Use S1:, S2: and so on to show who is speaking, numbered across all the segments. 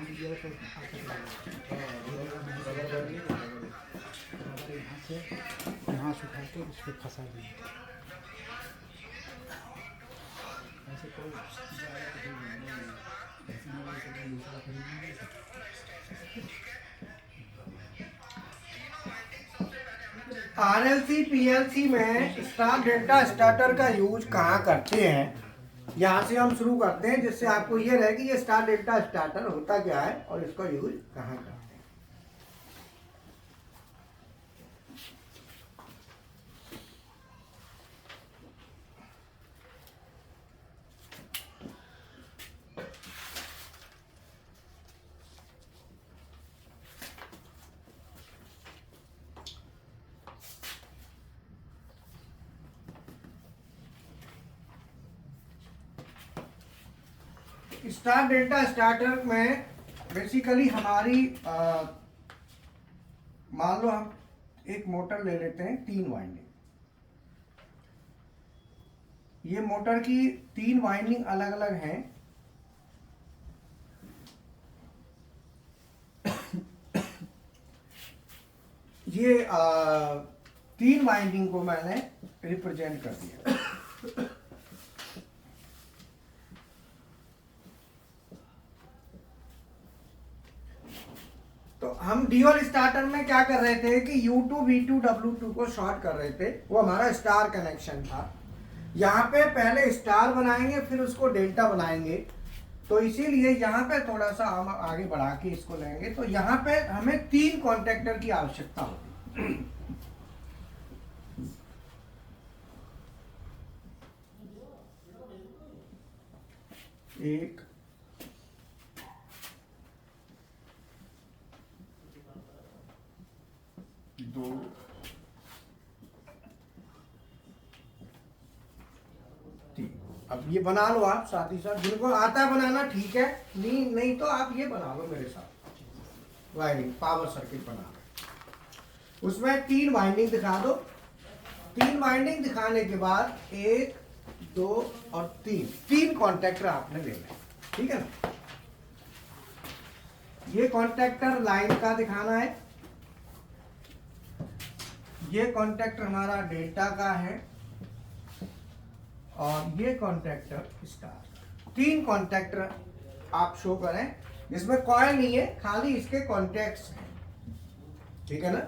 S1: लीजिएगा तो आपको यहाँ से यहाँ से उठा के इस पर फंसा दीजिए। ऐसे कोई
S2: आरएलसी पीएलसी में स्टार डेल्टा स्टार्टर का यूज कहाँ करते हैं, यहाँ से हम शुरू करते हैं, जिससे आपको ये रहे कि ये स्टार डेल्टा स्टार्टर होता क्या है और इसका यूज कहाँ करते हैं। स्टार डेल्टा स्टार्टर में बेसिकली हमारी मान लो हम एक मोटर ले लेते हैं 3 वाइंडिंग। ये मोटर की 3 वाइंडिंग अलग अलग हैं। ये 3 वाइंडिंग को मैंने रिप्रेजेंट कर दिया। तो हम ड्यूअल स्टार्टर में क्या कर रहे थे कि U2 V2 W2 को शॉर्ट कर रहे थे, वो हमारा स्टार कनेक्शन था। यहाँ पे पहले स्टार बनाएंगे फिर उसको डेल्टा बनाएंगे, तो इसीलिए यहाँ पे थोड़ा सा हम आगे बढ़ा के इसको लेंगे। तो यहाँ पे हमें 3 कॉन्टेक्टर की आवश्यकता होती है। 1 2 3। अब ये बना लो आप साथ ही साथ, जिनको आता है बनाना ठीक है, नहीं तो आप ये बना लो मेरे साथ। वायरिंग पावर सर्किट बना लो, उसमें 3 वाइंडिंग दिखा दो। 3 वाइंडिंग दिखाने के बाद 1 2 और 3 कॉन्टेक्टर आपने लेना है, ठीक है ना। ये कॉन्टेक्टर लाइन का दिखाना है, ये कॉन्टेक्टर हमारा डेल्टा का है और ये कॉन्टेक्टर स्टार। 3 कॉन्टेक्टर आप शो करें, जिसमें कॉइल नहीं है, खाली इसके कॉन्टेक्ट्स हैं, ठीक है ना।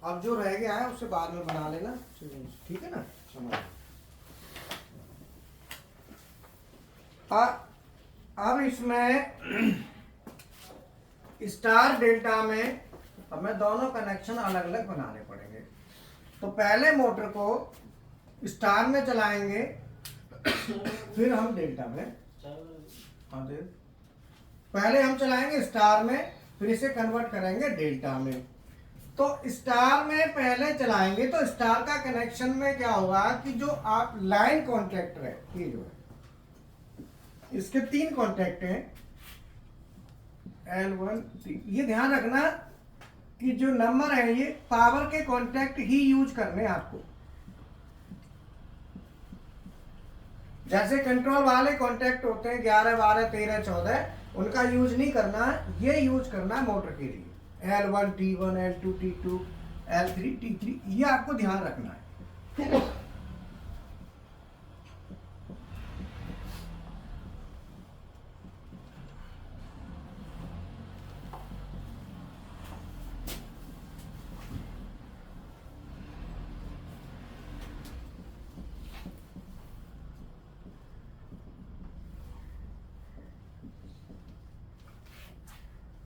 S2: अब जो रह गया है उससे बाद में बना लेना, ठीक है ना। समझ अब इसमें स्टार डेल्टा में हमें दोनों कनेक्शन अलग अलग बनाने पड़ेंगे। तो पहले मोटर को स्टार में चलाएंगे, फिर हम डेल्टा में। हाँ दे, पहले हम चलाएंगे स्टार में, फिर इसे कन्वर्ट करेंगे डेल्टा में। तो स्टार में पहले चलाएंगे तो स्टार का कनेक्शन में क्या होगा कि जो आप लाइन कॉन्टैक्टर है, ये जो है इसके 3 कॉन्टैक्ट हैं L1, ये ध्यान रखना कि जो नंबर है ये पावर के कॉन्टैक्ट ही यूज करने आपको। जैसे कंट्रोल वाले कॉन्टैक्ट होते हैं 11, 12, 13, 14, उनका यूज नहीं करना, ये यूज करना है मोटर के लिए। L1 T1, L2 T2, L3 T3, ये आपको ध्यान रखना है।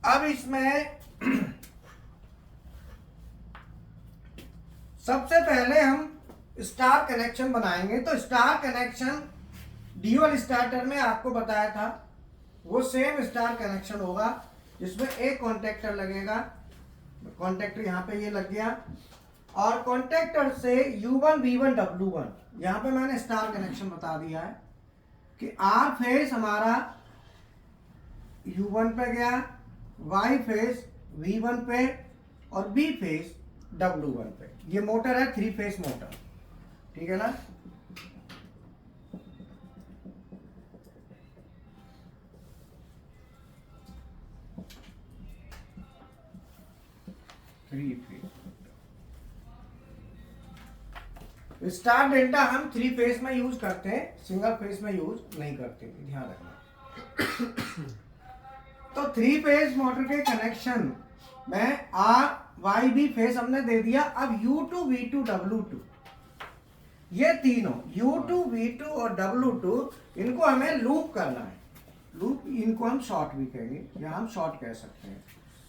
S2: अब इसमें सबसे पहले हम स्टार कनेक्शन बनाएंगे। तो स्टार कनेक्शन ड्यूअल स्टार्टर में आपको बताया था, वो सेम स्टार कनेक्शन होगा जिसमें एक कॉन्टैक्टर लगेगा। कॉन्टैक्टर यहाँ पे ये लग गया, और कॉन्टैक्टर से U1 V1 W1, यहाँ पे मैंने स्टार कनेक्शन बता दिया है कि R फेस हमारा U1 पे गया, Y फेस V1 पे, और B फेस W1 पे। ये मोटर है 3 फेस मोटर, ठीक है ना। स्टार डेल्टा हम 3 फेस में यूज करते हैं, सिंगल फेस में यूज नहीं करते, ध्यान रखना। तो 3 फेस मोटर के कनेक्शन में R Y B फेस हमने दे दिया। अब U2 V2 W2, ये तीनों U2 V2 और W2, इनको हमें लूप करना है। लूप, इनको हम शॉर्ट भी कहेंगे, या हम शॉर्ट कह सकते हैं।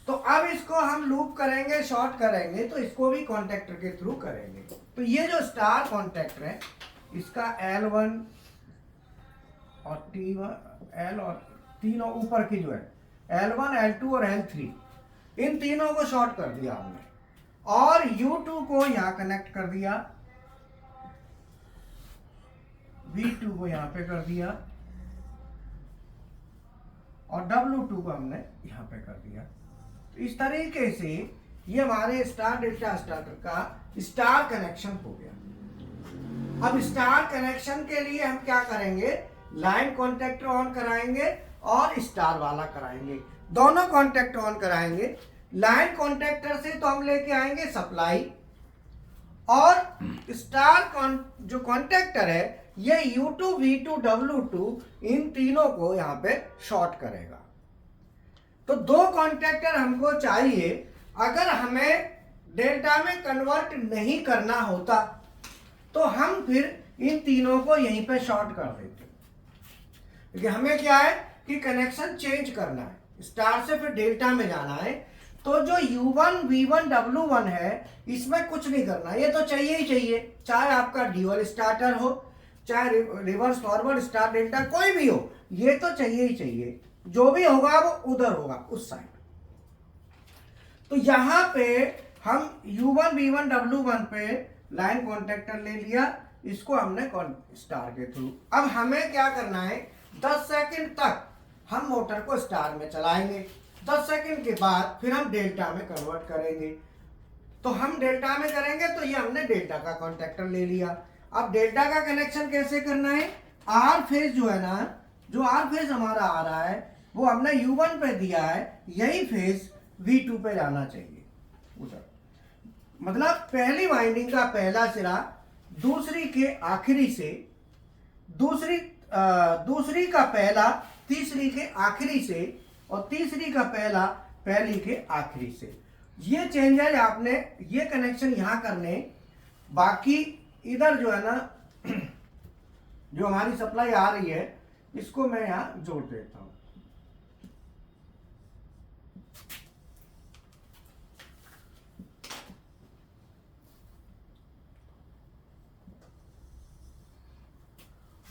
S2: तो अब इसको हम लूप करेंगे, शॉर्ट करेंगे, तो इसको भी कॉन्टैक्टर के थ्रू करेंगे। तो ये जो स्टार कॉन्टैक्टर है, इसका L1 और T1, L और तीनों ऊपर की जो है L1, L2 और L3, इन तीनों को शॉर्ट कर दिया हमने, और U2 को यहां कनेक्ट कर दिया, V2 को यहां पे कर दिया, और W2 को हमने यहां पे कर दिया। तो इस तरीके से ये हमारे स्टार डेल्टा स्टार्टर का स्टार कनेक्शन हो गया। अब स्टार कनेक्शन के लिए हम क्या करेंगे, लाइन कॉन्टैक्टर ऑन कराएंगे और स्टार वाला कराएंगे, दोनों कॉन्टैक्ट ऑन कराएंगे। लाइन कॉन्टैक्टर से तो हम लेके आएंगे सप्लाई, और स्टार जो कॉन्टैक्टर है ये U2 V2 W2, इन तीनों को यहां पे शॉर्ट करेगा। तो 2 कॉन्टैक्टर हमको चाहिए। अगर हमें डेल्टा में कन्वर्ट नहीं करना होता तो हम फिर इन तीनों को यहीं पे शॉर्ट कर देते, क्योंकि हमें क्या है कि कनेक्शन चेंज करना है, स्टार से फिर डेल्टा में जाना है। तो जो U1 V1 W1 है, इसमें कुछ नहीं करना, ये तो चाहिए ही चाहिए, चाहे आपका ड्यूअल स्टार्टर हो, चाहे रिवर्स फॉरवर्ड स्टार डेल्टा कोई भी हो, ये तो चाहिए ही चाहिए। जो भी होगा वो उधर होगा, उस साइड। तो यहां पे हम U1 V1 W1 पे लाइन कॉन्टैक्टर ले लिया, इसको हमने स्टार के थ्रू। अब हमें क्या करना है, 10 सेकंड तक हम मोटर को स्टार में चलाएंगे, 10 सेकंड के बाद फिर हम डेल्टा में कन्वर्ट करेंगे। तो हम डेल्टा में करेंगे, तो ये हमने डेल्टा का कॉन्टैक्टर ले लिया। अब डेल्टा का कनेक्शन कैसे करना है, आर फेज जो है ना, जो आर फेज हमारा आ रहा है वो हमने U1 पे दिया है, यही फेज V2 पे जाना चाहिए उधर। मतलब पहली वाइंडिंग का पहला सिरा दूसरी के आखिरी से, दूसरी का पहला तीसरी के आखिरी से, और तीसरी का पहला पहली के आखिरी से। ये चेंज है आपने ये कनेक्शन यहां करने, बाकी इधर जो है ना जो हमारी सप्लाई आ रही है इसको मैं यहां जोड़ देता हूं।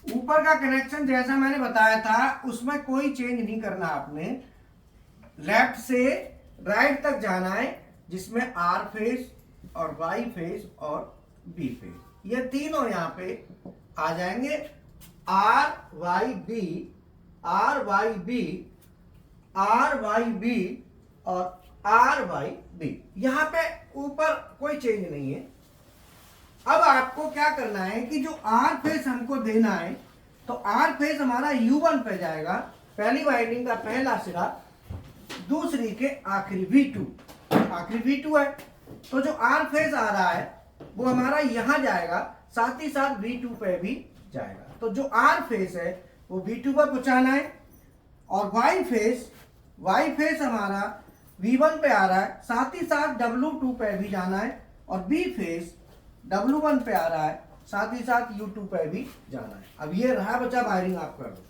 S2: ऊपर का कनेक्शन जैसा मैंने बताया था उसमें कोई चेंज नहीं करना आपने, लेफ्ट से राइट तक जाना है, जिसमें आर फेज और वाई फेज और बी फेज ये तीनों यहां पे आ जाएंगे। R Y B, R Y B, R Y B और आर वाई बी, यहां पे ऊपर कोई चेंज नहीं है। अब आपको क्या करना है कि जो आर फेस हमको देना है, तो आर फेस हमारा U1 पे जाएगा, पहली वाइंडिंग का पहला सिरा, दूसरी के आखिरी V2, आखिरी V2 है, तो जो आर फेस आ रहा है वो हमारा यहां जाएगा, साथ ही साथ V2 पे भी जाएगा। तो जो आर फेस है वो V2 पर पहुंचाना है, और वाई फेस हमारा V1 पे आ रहा है, साथ ही साथ W2 पे भी जाना है, और बी फेस W1 पे आ रहा है, साथ ही साथ U2 पे भी जाना है। अब ये रहा बचा वायरिंग आप कर दो।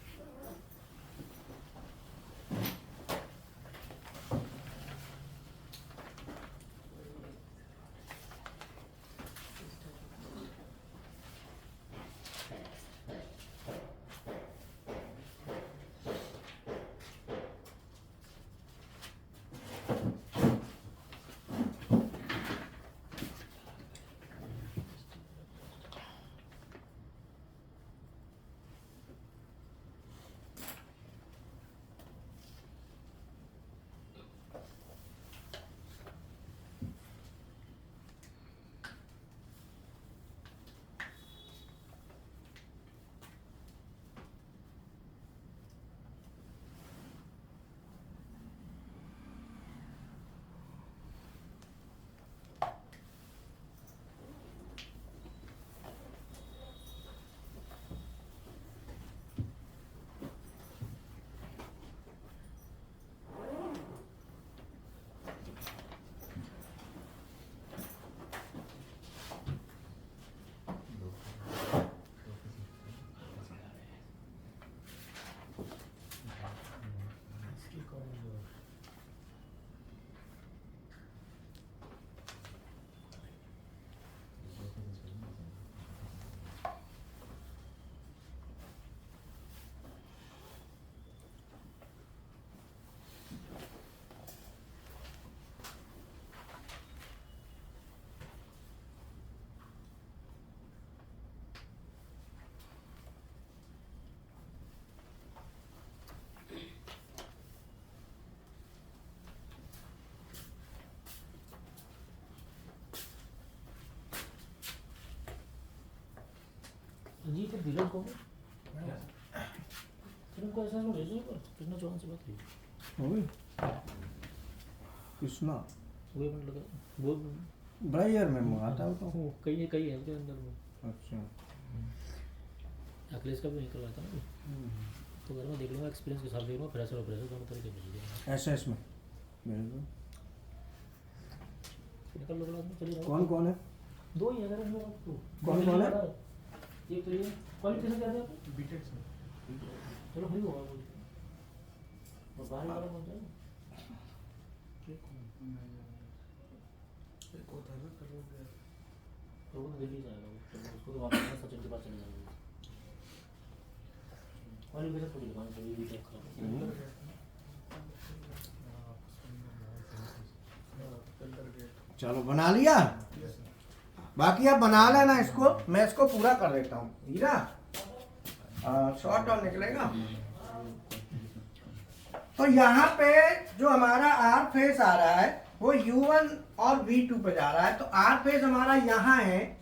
S3: जी फिर डीलर को फिर उनको ऐसा लोग भेजो पर कृष्णा चौहान से बात हुई
S2: हो गई कृष्णा
S3: वही मतलब लगा वो
S2: बड़ा यार मैं मंगाता हूँ तो
S3: कई है उसके अंदर में।
S2: अच्छा
S3: अखिलेश का भी वहीं करवाया था ना, तो अगर मैं देख लूँगा एक्सपीरियंस के साथ देख लूँगा, फ्रेशर ऑपरेशन दोनों तरीके भेज देंगे
S2: SS में मेरे को
S3: निकल लो क्लास में चलिए।
S2: कौन कौन है?
S3: दो ही है अगर हम
S2: कौन कौन है?
S3: एक तो ये क्वालिफिकेशन क्या था
S1: बीटेक से।
S3: चलो फ्री होगा वो और बाहर वाला कौन सा है
S1: एक होता है ना करो गया।
S3: तो वो दिल्ली से आएगा तो उसको तो वापस सचिन के पास चले जाएंगे। क्वालिफिकेशन थोड़ी दुकान से भी चेक करो।
S2: चलो बना लिया, बाकी आप बना लेना इसको, मैं इसको पूरा कर देता हूँ। हीरा शॉर्ट और निकलेगा। तो यहाँ पे जो हमारा आर फेस आ रहा है वो U1 और V2 पे जा रहा है, तो आर फेस हमारा यहाँ है,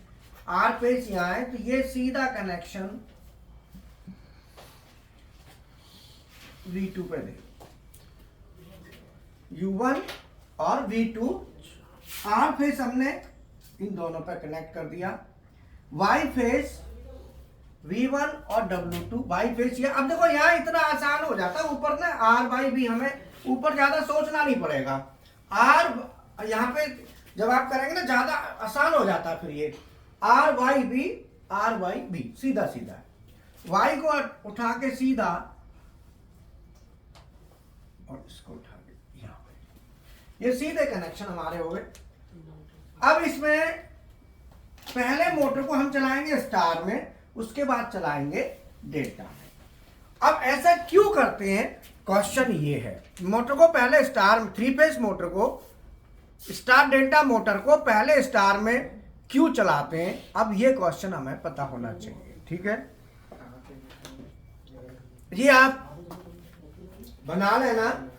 S2: आर फेस यहाँ है, तो ये सीधा कनेक्शन V2 पे दे। U1 और V2 आर फेस हमने इन दोनों पे कनेक्ट कर दिया। वाई फेस V1 और W2 वाई फेस ये। अब देखो यहाँ इतना आसान हो जाता है, ऊपर ना R बाई B हमें ऊपर ज्यादा सोचना नहीं पड़ेगा। R यहाँ पे जब आप करेंगे ना ज्यादा आसान हो जाता है। फिर ये RYB सीधा सीधा y को उठा के सीधा और इसको उठा के यहाँ पे, ये सीधे कनेक्शन हमारे हो गए। अब इसमें पहले मोटर को हम चलाएंगे स्टार में, उसके बाद चलाएंगे डेल्टा में। अब ऐसा क्यों करते हैं, क्वेश्चन ये है। मोटर को पहले स्टार में, 3 फेज मोटर को, स्टार डेल्टा मोटर को पहले स्टार में क्यों चलाते हैं, अब ये क्वेश्चन हमें पता होना चाहिए। ठीक है, ये आप बना लेना।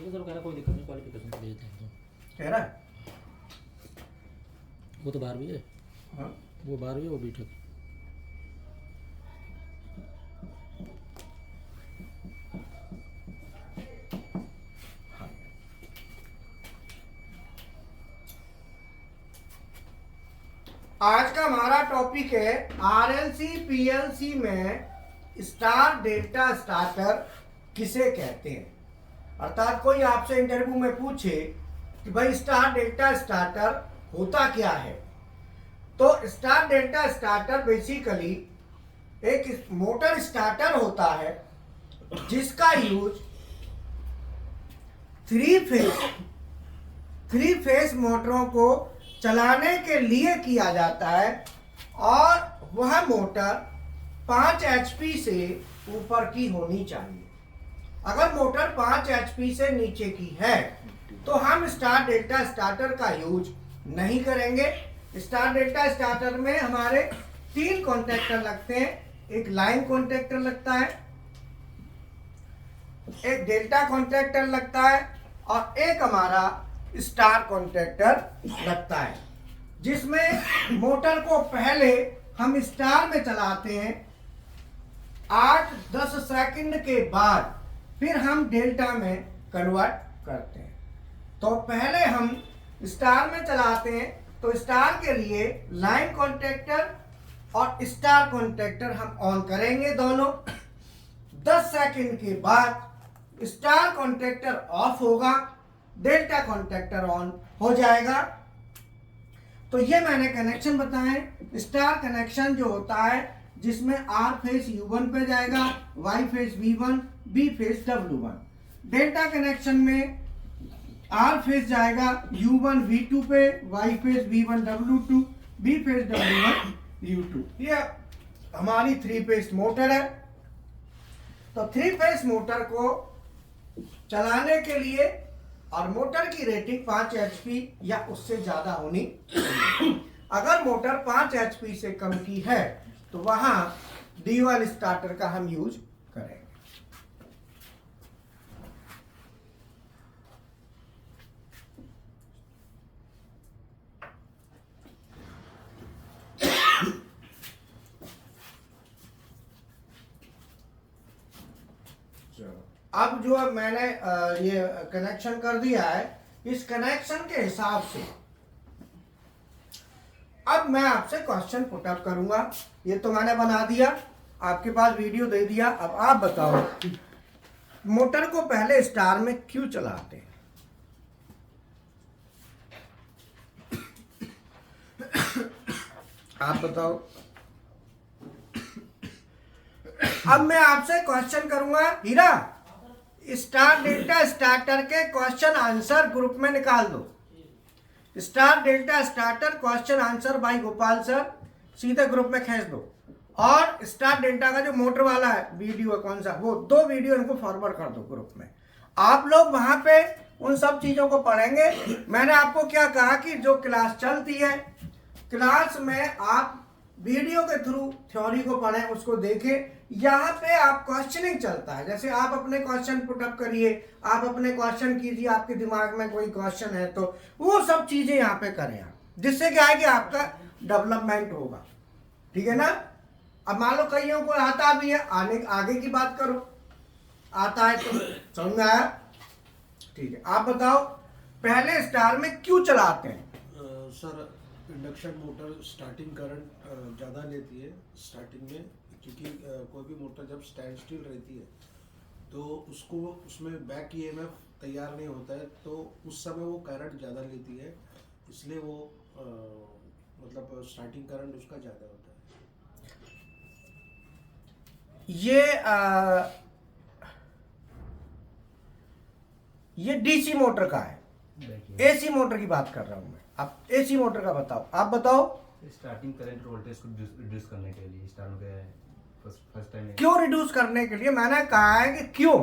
S3: सर कह रहा कोई दिक्कत नहीं, क्वालिफिकेशन तो भेज देंगे।
S2: कह रहा है
S3: वो तो 12वीं है।
S2: हाँ?
S3: वो 12वीं, वो बीटेक।
S2: आज का हमारा टॉपिक है RLC PLC में स्टार डेल्टा स्टार्टर किसे कहते हैं। अर्थात कोई आपसे इंटरव्यू में पूछे कि भाई स्टार डेल्टा स्टार्टर होता क्या है, तो स्टार डेल्टा स्टार्टर बेसिकली एक मोटर स्टार्टर होता है जिसका यूज 3 फेज मोटरों को चलाने के लिए किया जाता है, और वह मोटर 5 HP से ऊपर की होनी चाहिए। अगर मोटर 5 HP से नीचे की है तो हम स्टार डेल्टा स्टार्टर का यूज नहीं करेंगे। स्टार डेल्टा स्टार्टर में हमारे 3 कॉन्टैक्टर लगते हैं, एक लाइन कॉन्टैक्टर लगता है, एक डेल्टा कॉन्टैक्टर लगता है, और एक हमारा स्टार कॉन्टैक्टर लगता है, जिसमें मोटर को पहले हम स्टार में चलाते हैं, 8-10 सेकंड के बाद फिर हम डेल्टा में कन्वर्ट करते हैं। तो पहले हम स्टार में चलाते हैं, तो स्टार के लिए लाइन कॉन्टैक्टर और स्टार कॉन्टैक्टर हम ऑन करेंगे दोनों। 10 सेकंड के बाद स्टार कॉन्टैक्टर ऑफ होगा, डेल्टा कॉन्टैक्टर ऑन हो जाएगा। तो ये मैंने कनेक्शन बताए। स्टार कनेक्शन जो होता है जिसमें R फेज U1 पे जाएगा, Y phase V1, B phase W1। Delta connection में R फेज जाएगा U1 V2 पे, Y phase V1 W2, B phase W1 U2। ये हमारी 3 फेज मोटर है। तो 3 फेज मोटर को चलाने के लिए, और मोटर की रेटिंग 5 HP या उससे ज्यादा होनी चाहिए। अगर मोटर 5 HP से कम की है तो वहां ड्यूअल स्टार्टर का हम यूज करेंगे। अब जो मैंने ये कनेक्शन कर दिया है, इस कनेक्शन के हिसाब से अब मैं आपसे क्वेश्चन पुट अप करूंगा। ये तो मैंने बना दिया, आपके पास वीडियो दे दिया। अब आप बताओ मोटर को पहले स्टार में क्यों चलाते हैं? आप बताओ। अब मैं आपसे क्वेश्चन करूंगा, हीरा स्टार डेल्टा स्टार्टर के क्वेश्चन आंसर ग्रुप में निकाल दो। Star delta starter question answer by Gopal sir सीधे ग्रुप में खींच दो। और स्टार डेल्टा का जो मोटर वाला है वीडियो है, कौन सा, वो 2 वीडियो इनको फॉरवर्ड कर दो ग्रुप में। आप लोग वहां पे उन सब चीजों को पढ़ेंगे। मैंने आपको क्या कहा कि जो क्लास चलती है, क्लास में आप वीडियो के थ्रू थ्योरी को पढ़ें, उसको देखें। यहाँ पे आप क्वेश्चनिंग चलता है, जैसे आप अपने क्वेश्चन पुटअप करिए, आप अपने क्वेश्चन कीजिए, आपके दिमाग में कोई क्वेश्चन है तो वो सब चीजें यहाँ पे करें आप, जिससे क्या है कि आपका डेवलपमेंट होगा। ठीक है ना। अब मान लो कईयों को आता भी है, आगे की बात करो, आता है तो समझ में आया? ठीक है, आप बताओ पहले स्टार में क्यों चलाते हैं?
S1: Sir induction motor starting current ज़्यादा लेती है स्टार्टिंग में, क्योंकि कोई भी मोटर जब स्टैंड स्टिल रहती है तो उसको उसमें बैक ईएमएफ तैयार नहीं होता है, तो उस समय वो करंट ज़्यादा लेती है, इसलिए वो मतलब स्टार्टिंग करंट उसका ज़्यादा होता है।
S2: ये डीसी मोटर का है, एसी मोटर की बात कर रहा हूं मैं। आप एसी मोटर का बताओ, आप बताओ।
S4: स्टार्टिंग करंट वोल्टेज को रिड्यूस करने के लिए स्टार में फर्स्ट टाइम
S2: क्यों रिड्यूस करने के लिए? मैंने कहा है कि क्यों।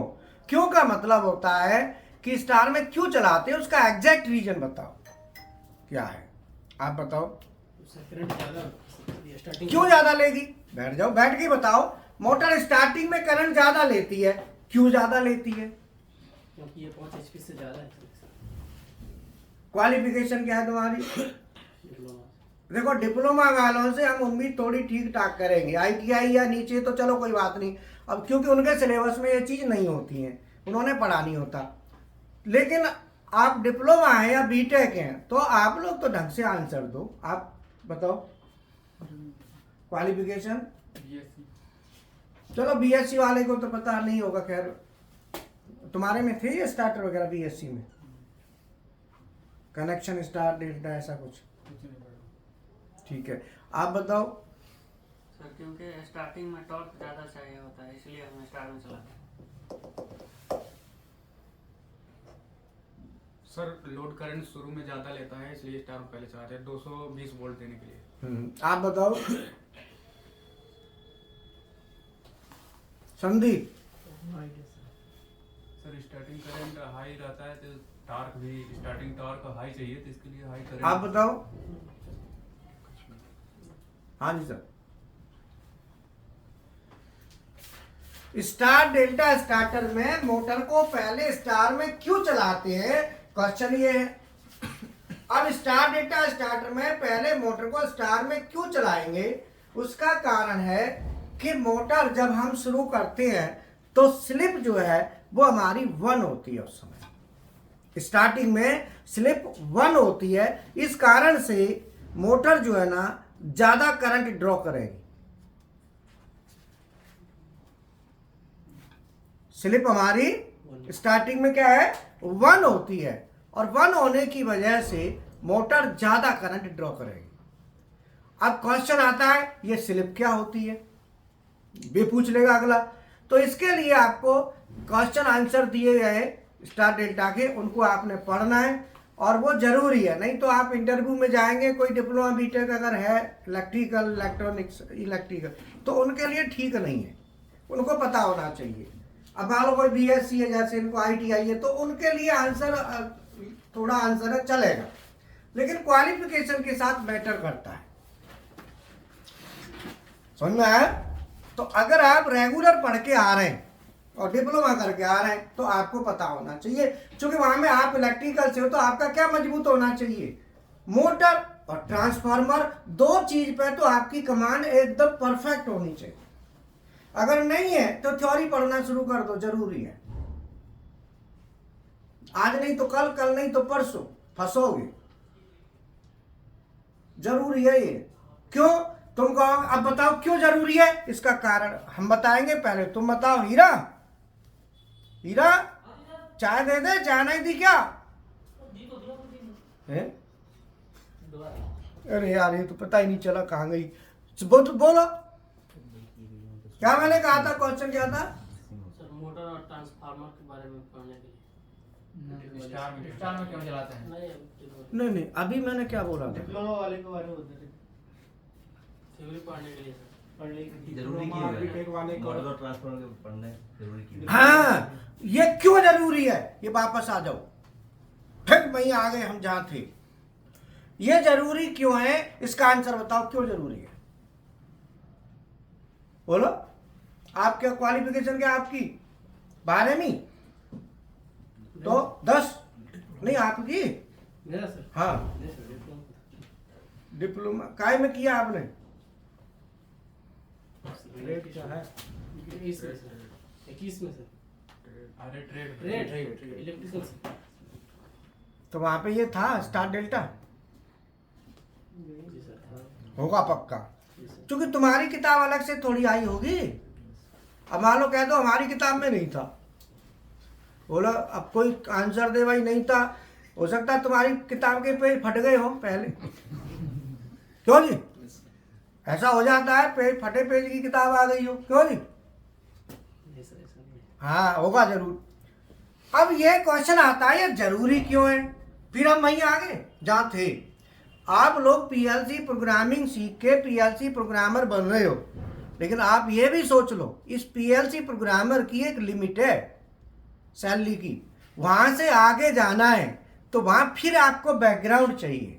S2: क्यों का मतलब होता है कि स्टार में क्यों चलाते हैं, उसका एग्जैक्ट रीजन बताओ क्या है, आप बताओ। क्यों ज्यादा लेगी? बैठ जाओ, बैठ के बताओ। मोटर स्टार्टिंग में करंट ज्यादा लेती है, क्यों ज्यादा लेती है?
S3: क्योंकि ये 5 HP से ज़्यादा है।
S2: क्वालिफिकेशन क्या है तुम्हारी? देखो, डिप्लोमा वालों से हम उम्मीद थोड़ी ठीक ठाक करेंगे, ITI या नीचे तो चलो कोई बात नहीं, अब क्योंकि उनके सिलेबस में ये चीज़ नहीं होती है, उन्होंने पढ़ा नहीं होता। लेकिन आप डिप्लोमा हैं या बीटेक हैं तो आप लोग तो ढंग से आंसर दो। आप बताओ क्वालिफिकेशन। चलो BSc वाले को तो पता नहीं होगा, खैर तुम्हारे में थे ये स्टार्टर वगैरह BSc में, कनेक्शन स्टार डेल्टा ऐसा कुछ? ठीक है, आप बताओ।
S5: सर क्योंकि स्टार्टिंग में टॉर्क ज़्यादा चाहिए होता है, इसलिए हम स्टार में चलाते हैं।
S6: सर लोड करंट शुरू में ज़्यादा लेता है, इसलिए स्टार में पहले चलाते हैं 220 वोल्ट देने के लिए।
S2: आप बताओ Sandeep.
S6: Sir starting current high रहता है तो टॉर्क भी स्टार्टिंग टॉर्क हाई चाहिए, तो इसके लिए हाई करंट।
S2: आप बताओ। हाँ जी सर। स्टार डेल्टा स्टार्टर में मोटर को पहले स्टार में क्यों चलाते हैं, क्वेश्चन ये है। अब स्टार डेल्टा स्टार्टर में पहले मोटर को स्टार में क्यों चलाएंगे? उसका कारण है कि मोटर जब हम शुरू करते हैं तो स्लिप जो है वो हमारी 1 होती है। उस समय स्टार्टिंग में स्लिप 1 होती है, इस कारण से मोटर जो है ना ज्यादा करंट ड्रॉ करेगी। स्लिप हमारी स्टार्टिंग में क्या है, 1 होती है, और 1 होने की वजह से मोटर ज्यादा करंट ड्रॉ करेगी। अब क्वेश्चन आता है ये स्लिप क्या होती है, भी पूछ लेगा अगला। तो इसके लिए आपको क्वेश्चन आंसर दिए गए स्टार डेल्टा के, उनको आपने पढ़ना है और वो जरूरी है। नहीं तो आप इंटरव्यू में जाएंगे, कोई डिप्लोमा बीटेक अगर है इलेक्ट्रिकल इलेक्ट्रॉनिक्स इलेक्ट्रिकल, तो उनके लिए ठीक नहीं है, उनको पता होना चाहिए। अब मान लो कोई BSc है, जैसे इनको ITI है, तो उनके लिए आंसर थोड़ा आंसर है चलेगा, लेकिन क्वालिफिकेशन के साथ मैटर करता है। समझ में आया? तो अगर आप रेगुलर पढ़ के आ रहे हैं और डिप्लोमा करके आ रहे हैं तो आपको पता होना चाहिए, क्योंकि वहां में आप इलेक्ट्रिकल से हो तो आपका क्या मजबूत होना चाहिए, मोटर और ट्रांसफार्मर। 2 चीज पे तो आपकी कमांड एकदम परफेक्ट होनी चाहिए। अगर नहीं है तो थ्योरी पढ़ना शुरू कर दो, जरूरी है। आज नहीं तो कल, कल नहीं तो परसों फंसोगे, जरूरी है ये। क्यों? तुम कहो अब बताओ क्यों जरूरी है, इसका कारण हम बताएंगे, पहले तुम बताओ। हीरा, हीरा चाय दे दे, चाय नहीं दी क्या है? अरे यार ये तो पता ही नहीं चला कहाँ गई। बोलो क्या मैंने कहा था, क्वेश्चन क्या था?
S5: सर मोटर और ट्रांसफार्मर के बारे में पढ़ने के लिए।
S6: स्टार में क्यों चलाते हैं?
S2: नहीं नहीं, अभी मैंने क्या बोला था?
S1: डिप्लोमा वाले के बारे में बता रहे।
S5: थ्योरी पढ़ने के लिए सर।
S1: पढ़ने के लिए
S4: जरूरी
S1: डिप्लोमा और
S4: क्यों
S1: बीटेक वाले
S4: है?
S1: को
S4: मॉडल और ट्रांसफार्मर पढ़ने जरूरी क्यों है?
S2: हाँ, ये क्यों जरूरी है, ये वापस आ जाओ, फिर वहीं आ गए हम जहां थे। ये जरूरी क्यों है, इसका आंसर बताओ, क्यों जरूरी है? बोलो। आपके क्वालिफिकेशन क्या आपकी? 12वीं तो 10 नहीं आपकी?
S3: मेरा सर
S2: हाँ,
S3: नहीं सर, डिप्लोमा
S2: डिप्लोमा काय में किया आपने?
S1: रेट क्या है?
S3: 21 में सर, 21 में सर।
S6: अरे ट्रेड
S3: ट्रेड इलेक्ट्रिकल
S2: तो वहाँ पे ये था स्टार डेल्टा
S3: जी सर था।
S2: होगा पक्का, क्योंकि तुम्हारी किताब अलग से थोड़ी आई होगी। अब मान लो कह दो हमारी किताब में नहीं था, बोलो अब कोई आंसर दे भाई नहीं था, हो सकता है तुम्हारी किताब के पेज फट गए हो पहले। क्यों जी, ऐसा हो जाता है, पेज फटे पेज की किताब आ गई हो, क्यों जी?
S3: नहीं सर ऐसा नहीं है।
S2: हाँ होगा जरूर। अब ये क्वेश्चन आता है ये जरूरी क्यों है, फिर हम वहीं आगे जहाँ थे। आप लोग पीएलसी प्रोग्रामिंग सीख के पीएलसी प्रोग्रामर बन रहे हो, लेकिन आप ये भी सोच लो इस पीएलसी प्रोग्रामर की एक लिमिट है सैलरी की, वहां से आगे जाना है तो वहां फिर आपको बैकग्राउंड चाहिए।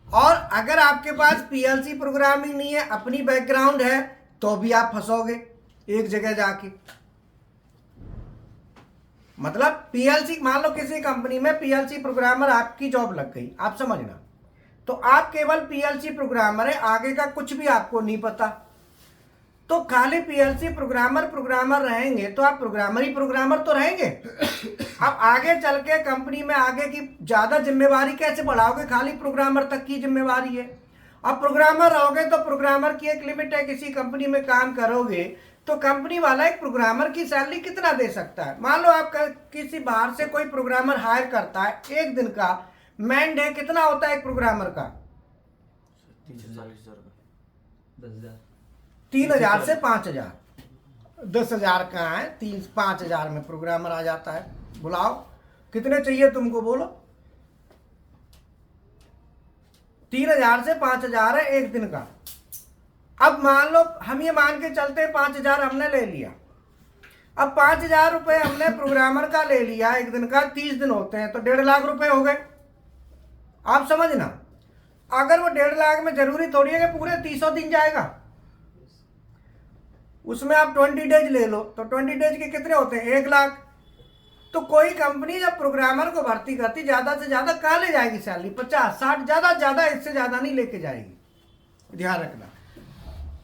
S2: और अगर आपके पास पीएलसी प्रोग्रामिंग नहीं है, अपनी बैकग्राउंड है, तो भी आप फंसोगे एक जगह जाके। मतलब पीएलसी, मान लो किसी कंपनी में पीएलसी प्रोग्रामर आपकी जॉब लग गई, आप समझना, तो आप केवल पीएलसी प्रोग्रामर है, आगे का कुछ भी आपको नहीं पता। तो खाली पीएलसी प्रोग्रामर रहेंगे तो आप प्रोग्रामर ही प्रोग्रामर तो रहेंगे। अब आगे चल के कंपनी में आगे की ज्यादा जिम्मेवारी कैसे बढ़ाओगे, खाली प्रोग्रामर तक की जिम्मेवारी है। अब प्रोग्रामर रहोगे तो प्रोग्रामर की एक लिमिट है, किसी कंपनी में काम करोगे तो कंपनी वाला एक प्रोग्रामर की सैलरी कितना दे सकता है। मान लो आप किसी बाहर से कोई प्रोग्रामर हायर करता है, एक दिन का मैन डे कितना होता है एक प्रोग्रामर का? 3,000 से 5,000। 10,000 का है, 5,000 में प्रोग्रामर आ जाता है। बुलाओ कितने चाहिए तुमको, बोलो। 3,000 से 5,000 है एक दिन का। अब मान लो हम ये मान के चलते हैं 5,000 हमने ले लिया। अब 5,000 रुपए हमने प्रोग्रामर का ले लिया, एक दिन का 30 दिन होते हैं तो 1.5 लाख रुपए हो गए। आप समझना, अगर वो 1.5 लाख में जरूरी थोड़ी है कि पूरे 300 दिन जाएगा, उसमें आप 20 डेज ले लो तो 20 डेज के कितने होते हैं, 1 लाख। तो कोई कंपनी जब प्रोग्रामर को भर्ती करती ज्यादा से ज्यादा कहाँ ले जाएगी सैलरी, 50, 60, ज्यादा इससे ज्यादा नहीं लेके जाएगी, ध्यान रखना।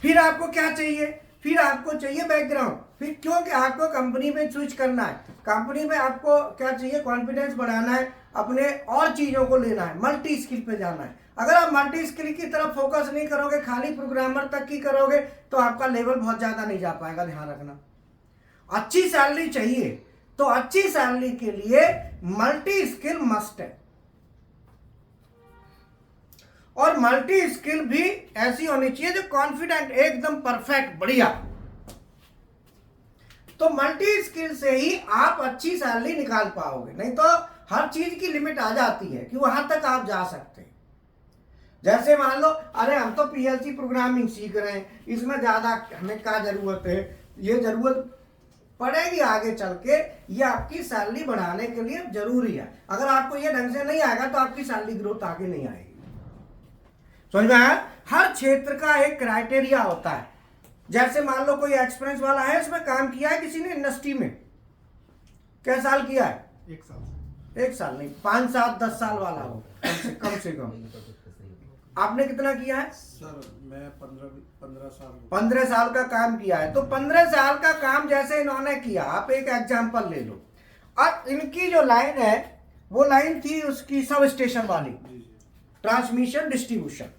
S2: फिर आपको क्या चाहिए, फिर आपको चाहिए बैकग्राउंड। फिर क्योंकि आपको कंपनी में स्विच करना है, कंपनी में आपको क्या चाहिए, कॉन्फिडेंस बढ़ाना है, अपने और चीजों को लेना है, मल्टी स्किल पे जाना है। अगर आप मल्टी स्किल की तरफ फोकस नहीं करोगे, खाली प्रोग्रामर तक की करोगे, तो आपका लेवल बहुत ज्यादा नहीं जा पाएगा, ध्यान रखना। अच्छी सैलरी चाहिए तो अच्छी सैलरी के लिए मल्टी स्किल मस्ट है, और मल्टी स्किल भी ऐसी होनी चाहिए जो कॉन्फिडेंट, एकदम परफेक्ट, बढ़िया। तो मल्टी स्किल से ही आप अच्छी सैलरी निकाल पाओगे, नहीं तो हर चीज की लिमिट आ जाती है कि वहां तक आप जा सकते हैं। जैसे मान लो अरे हम तो पीएलसी प्रोग्रामिंग सीख रहे हैं, इसमें ज्यादा हमें क्या जरूरत है, ये जरूरत पड़ेगी आगे चल के, ये आपकी सैलरी बढ़ाने के लिए जरूरी है। अगर आपको ये ढंग से नहीं आएगा तो आपकी सैलरी ग्रोथ आगे नहीं आएगी। समझ में आया? हर क्षेत्र का एक क्राइटेरिया होता है। जैसे मान लो कोई एक्सपीरियंस वाला है, उसमें काम किया है किसी ने इंडस्ट्री में, क्या साल किया है,
S6: 1 साल।
S2: 1 साल नहीं, 5 साल 10 साल वाला हो कम से कम। आपने कितना किया है?
S1: सर मैं 15 साल
S2: 15 साल का काम किया है। तो 15 साल का काम जैसे इन्होंने किया, आप एक एग्जांपल ले लो। अब इनकी जो लाइन है वो लाइन थी उसकी सब स्टेशन वाली, transmission distribution,